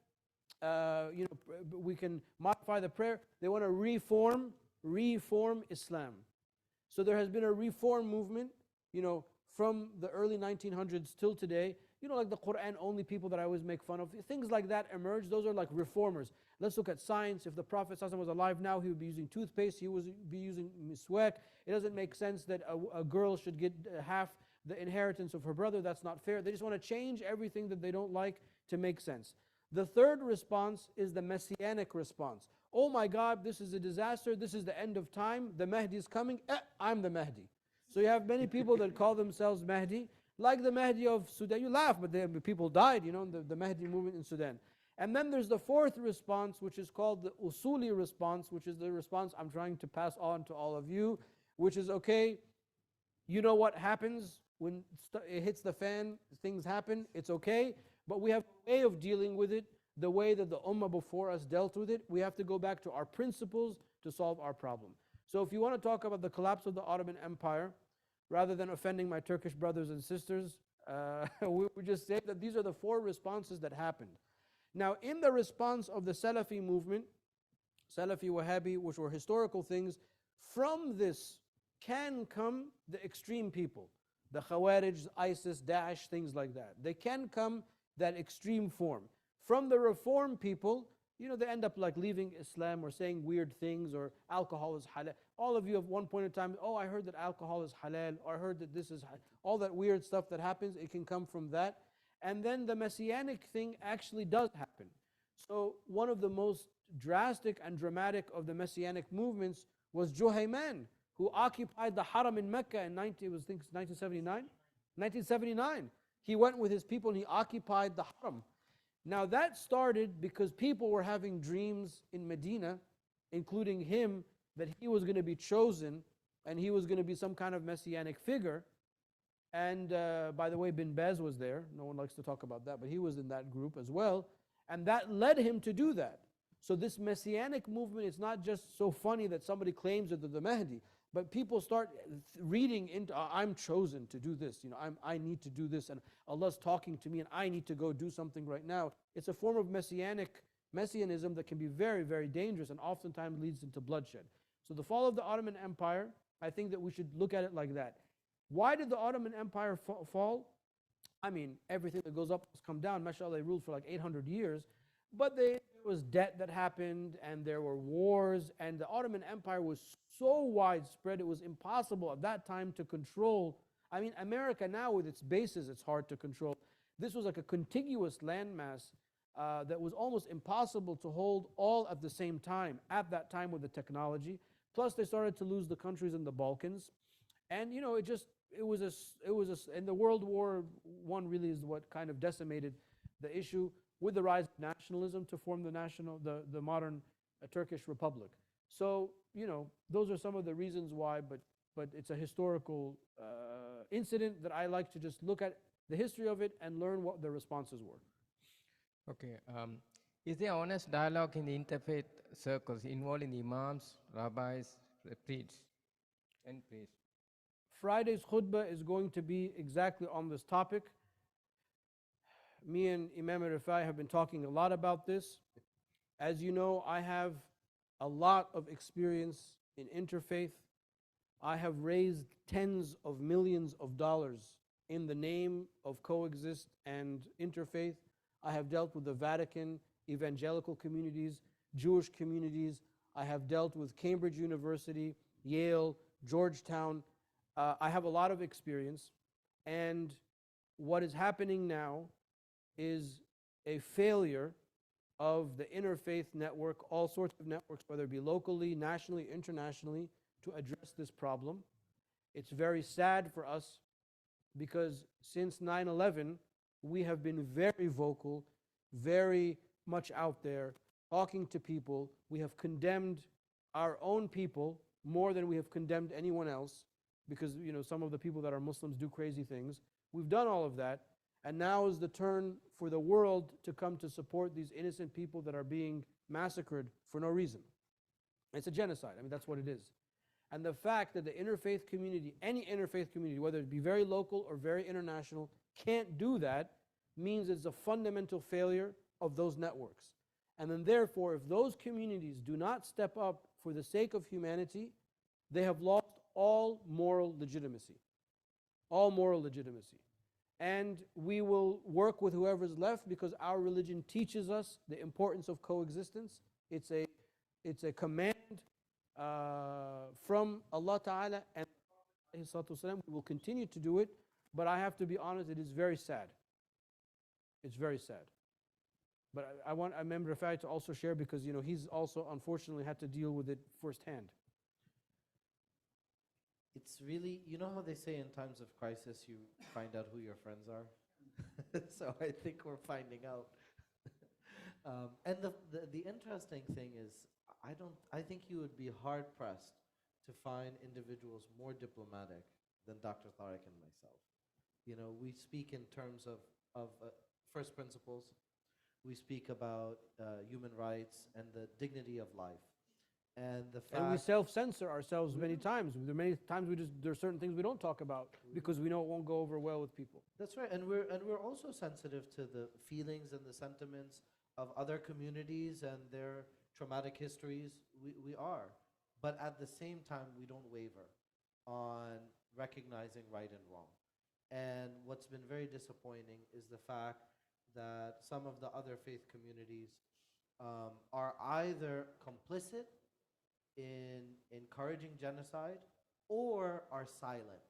we can modify the prayer. They want to reform Islam. So there has been a reform movement, from the early 1900s till today. Like the Quran only people that I always make fun of. Things like that emerge. Those are like reformers. Let's look at science. If the Prophet ﷺ was alive now, he would be using toothpaste, he would be using miswak. It doesn't make sense that a girl should get half the inheritance of her brother. That's not fair. They just want to change everything that they don't like to make sense. The third response is the messianic response. Oh my God, this is a disaster. This is the end of time. The Mahdi is coming. I'm the Mahdi. So you have many people that call themselves Mahdi, like the Mahdi of Sudan. You laugh, but the people died, the Mahdi movement in Sudan. And then there's the fourth response, which is called the Usuli response, which is the response I'm trying to pass on to all of you, which is, okay, you know what happens when it hits the fan, things happen, it's okay, but we have a way of dealing with it, the way that the ummah before us dealt with it. We have to go back to our principles to solve our problem. So if you want to talk about the collapse of the Ottoman Empire, rather than offending my Turkish brothers and sisters, we just say that these are the 4 responses that happened. Now, in the response of the Salafi movement, Salafi, Wahhabi, which were historical things, from this can come the extreme people. The Khawarij, ISIS, Daesh, things like that. They can come that extreme form. From the reform people, they end up like leaving Islam or saying weird things, or alcohol is halal. All of you at one point in time, I heard that alcohol is halal, or I heard that this is halal. All that weird stuff that happens, it can come from that. And then the messianic thing actually does happen. So one of the most drastic and dramatic of the messianic movements was Juhayman, who occupied the Haram in Mecca in 1979. 1979. He went with his people and he occupied the Haram. Now that started because people were having dreams in Medina, including him, that he was going to be chosen and he was going to be some kind of messianic figure. And by the way, Bin Baz was there. No one likes to talk about that, but he was in that group as well. And that led him to do that. So this messianic movement, it's not just so funny that somebody claims that they're the Mahdi, but people start reading into, I'm chosen to do this, I need to do this, and Allah's talking to me and I need to go do something right now. It's a form of messianism that can be very, very dangerous and oftentimes leads into bloodshed. So the fall of the Ottoman Empire, I think that we should look at it like that. Why did the Ottoman Empire fall? I mean, everything that goes up has come down. MashaAllah, they ruled for like 800 years. But there was debt that happened, and there were wars, and the Ottoman Empire was so widespread, it was impossible at that time to control. I mean, America now with its bases, it's hard to control. This was like a contiguous landmass that was almost impossible to hold all at the same time, at that time with the technology. Plus, they started to lose the countries in the Balkans. And and the World War I really is what kind of decimated the issue with the rise of nationalism to form the modern Turkish Republic. So, those are some of the reasons why, but it's a historical incident that I like to just look at the history of it and learn what the responses were. Okay. Is there honest dialogue in the interfaith circles involving imams, rabbis, priests, and priests? Friday's khutbah is going to be exactly on this topic. Me and Imam Rifai have been talking a lot about this. As you know, I have a lot of experience in interfaith. I have raised tens of millions of dollars in the name of coexist and interfaith. I have dealt with the Vatican, evangelical communities, Jewish communities. I have dealt with Cambridge University, Yale, Georgetown. I have a lot of experience, and what is happening now is a failure of the interfaith network, all sorts of networks, whether it be locally, nationally, internationally, to address this problem. It's very sad for us because since 9/11, we have been very vocal, very much out there, talking to people. We have condemned our own people more than we have condemned anyone else, because some of the people that are Muslims do crazy things. We've done all of that, and now is the turn for the world to come to support these innocent people that are being massacred for no reason. It's a genocide. I mean, that's what it is. And the fact that the interfaith community, any interfaith community, whether it be very local or very international, can't do that means it's a fundamental failure of those networks. And then therefore, if those communities do not step up for the sake of humanity, they have lost all moral legitimacy. All moral legitimacy. And we will work with whoever's left because our religion teaches us the importance of coexistence. It's a command from Allah Ta'ala, and we will continue to do it, but I have to be honest, it is very sad. It's very sad. But I want Imam Rifai to also share because he's also unfortunately had to deal with it firsthand. It's really, how they say in times of crisis, you find out who your friends are? So I think we're finding out. And the interesting thing is, I think you would be hard pressed to find individuals more diplomatic than Dr. Tarek and myself. We speak in terms of first principles. We speak about human rights and the dignity of life. And we self-censor ourselves many times. There are many times there are certain things we don't talk about because we know it won't go over well with people. That's right, and we're also sensitive to the feelings and the sentiments of other communities and their traumatic histories. We are, but at the same time, we don't waver on recognizing right and wrong. And what's been very disappointing is the fact that some of the other faith communities are either complicit in encouraging genocide or are silent.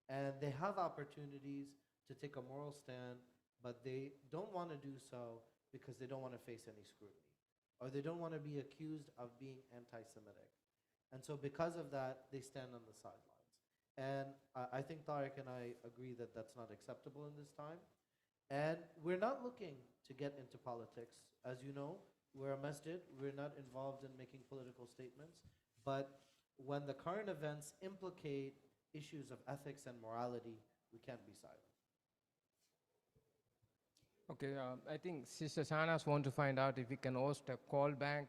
And they have opportunities to take a moral stand, but they don't want to do so because they don't want to face any scrutiny, or they don't want to be accused of being anti-Semitic. And so because of that, they stand on the sidelines. And I think Tariq and I agree that that's not acceptable in this time. And we're not looking to get into politics. As you know, we're a masjid. We're not involved in making political statements. But when the current events implicate issues of ethics and morality, we can't be silent. Okay, I think Sister Sanas want to find out if we can host a call bank,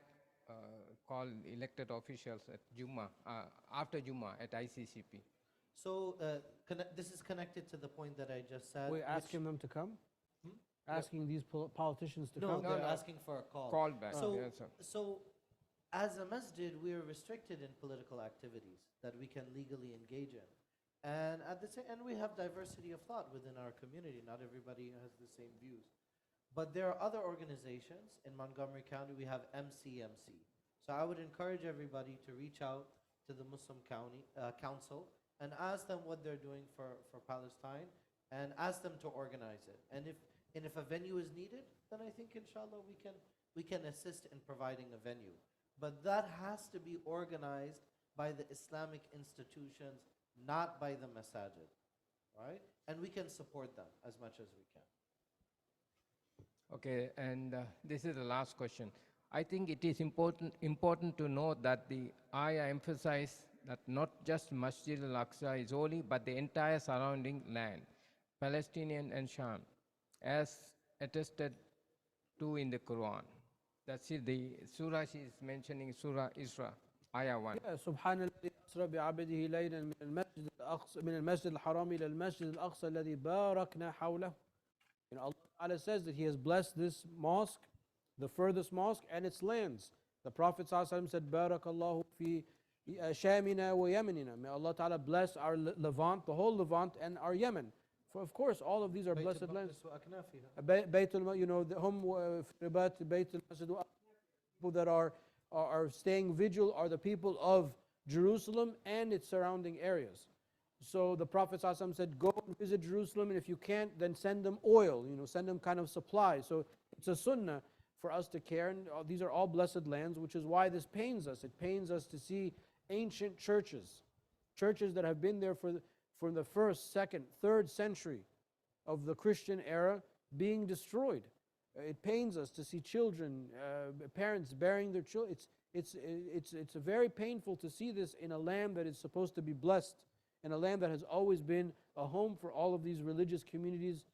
call elected officials at Juma, after Juma at ICCP. So this is connected to the point that I just said. We're which- asking them to come? Hmm? Asking these politicians to No, come? they're no. asking for a call. Call back, So, yes, sir. so as a masjid, we are restricted in political activities that we can legally engage in. And at the same, and we have diversity of thought within our community. Not everybody has the same views. But there are other organizations in Montgomery County. We have MCMC. So I would encourage everybody to reach out to the Muslim County Council and ask them what they're doing for Palestine and ask them to organize it. And if a venue is needed, then I think inshallah we can assist in providing a venue. But that has to be organized by the Islamic institutions, not by the masajid, right? And we can support them as much as we can. Okay, and this is the last question. I think it is important to note that the ayah emphasizes that not just Masjid al-Aqsa is holy, but the entire surrounding land, Palestinian and Sham, as attested to in the Quran. That's it, the surah she is mentioning, Surah Isra, ayah 1. سبحان الذي أسرى بعبده ليلا من المسجد الأقصى من المسجد الحرام إلى المسجد الأقصى الذي باركنا حوله. You know, Allah Ta'ala says that He has blessed this mosque, the furthest mosque, and its lands. The Prophet ﷺ said, Barakallahu fi Shamina wa Yemenina. May Allah Ta'ala bless our Levant, the whole Levant, and our Yemen. For of course, all of these are blessed lands. You know, the people that are staying vigil are the people of Jerusalem and its surrounding areas. So the Prophet ﷺ said, go and visit Jerusalem, and if you can't, then send them oil, you know, send them kind of supplies. So it's a sunnah for us to care, and these are all blessed lands, which is why this pains us. It pains us to see ancient churches that have been there from the first, second, third century of the Christian era being destroyed. It pains us to see children, parents burying their children. It's very painful to see this in a land that is supposed to be blessed, in a land that has always been a home for all of these religious communities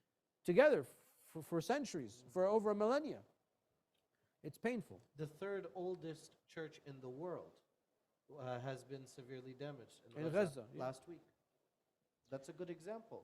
together for centuries, for over a millennia. It's painful. The third oldest church in the world has been severely damaged In Gaza, yeah. last week. That's a good example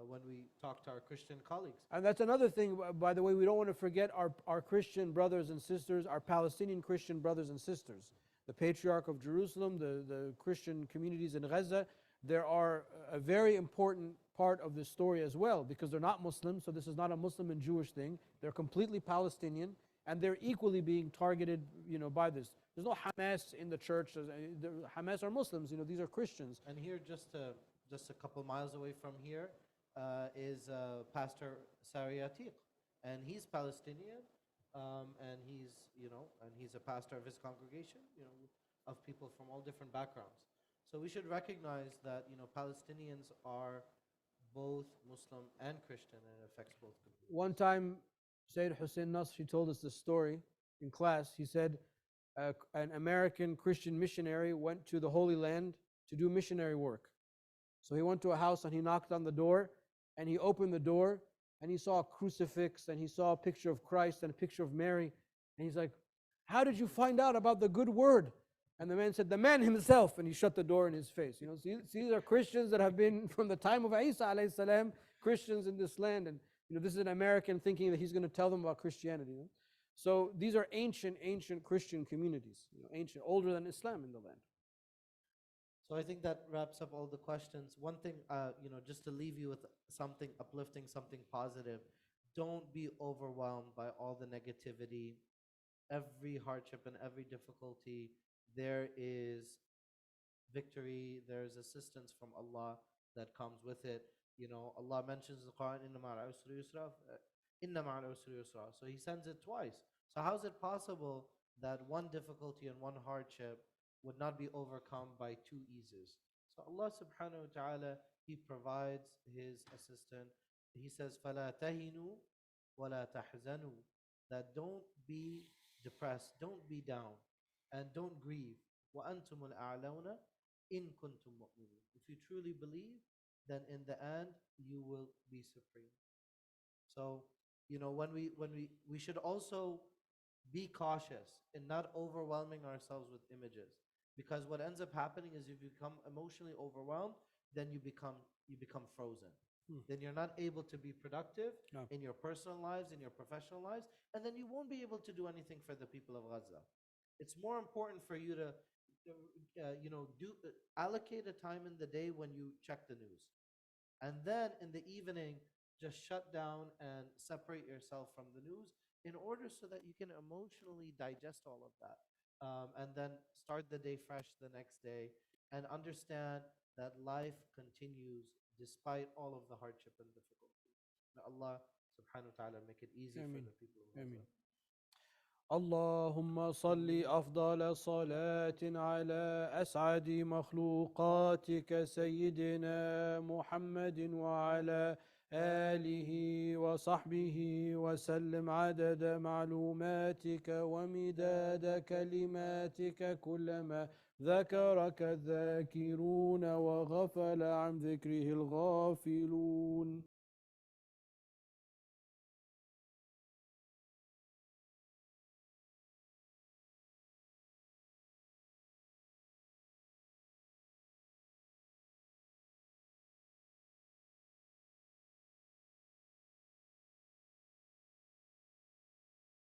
when we talk to our Christian colleagues. And that's another thing, by the way, we don't want to forget our Christian brothers and sisters, our Palestinian Christian brothers and sisters. The Patriarch of Jerusalem, the Christian communities in Gaza, there are a very important part of this story as well, because they're not Muslim, so this is not a Muslim and Jewish thing. They're completely Palestinian, and they're equally being targeted, you know, by this. There's no Hamas in the church. Hamas are Muslims, you know, these are Christians. And here, just a couple miles away from here, is Pastor Sari Atiq, and he's Palestinian, and he's a pastor of his congregation, you know, of people from all different backgrounds. So we should recognize that, you know, Palestinians are both Muslim and Christian, and it affects both communities. One time, Sayyid Hussein Nasr, he told us this story in class. He said an American Christian missionary went to the Holy Land to do missionary work. So he went to a house and he knocked on the door, and he opened the door, and he saw a crucifix, and he saw a picture of Christ and a picture of Mary. And he's like, how did you find out about the good word? And the man said, the man himself, and he shut the door in his face. You know, these are Christians that have been from the time of Isa alayhi salam, Christians in this land. And you know, this is an American thinking that he's going to tell them about Christianity. You know? So these are ancient Christian communities, you know, ancient, older than Islam in the land. So I think that wraps up all the questions. One thing, you know, just to leave you with something uplifting, something positive, don't be overwhelmed by all the negativity. Every hardship and every difficulty, there is victory, there's assistance from Allah that comes with it. You know, Allah mentions in the Quran, Inna ma'al usri yusra, Inna ma'al usri yusra. So He sends it twice. So how is it possible that one difficulty and one hardship would not be overcome by two eases. So Allah subhanahu wa ta'ala, He provides His assistant. He says, فَلَا تَهِنُوا وَلَا تَحْزَنُوا, that don't be depressed, don't be down, and don't grieve. وَأَنْتُمُ الْأَعْلَوْنَ إِن كُنْتُم مُؤْمِنِينَ. If you truly believe, then in the end you will be supreme. So, when we should also be cautious in not overwhelming ourselves with images, because what ends up happening is if you become emotionally overwhelmed, then you become frozen. Then you're not able to be productive No. in your personal lives, in your professional lives, and then you won't be able to do anything for the people of Gaza. It's more important for you to allocate a time in the day when you check the news, and then in the evening just shut down and separate yourself from the news in order so that you can emotionally digest all of that, and then start the day fresh the next day and understand that life continues despite all of the hardship and difficulty. May Allah subhanahu wa ta'ala make it easy for Ameen. the people of Gaza. Ameen. اللهم صل أفضل صلاة على أسعد مخلوقاتك سيدنا محمد وعلى آله وصحبه وسلم عدد معلوماتك ومداد كلماتك كلما ذكرك الذاكرون وغفل عن ذكره الغافلون.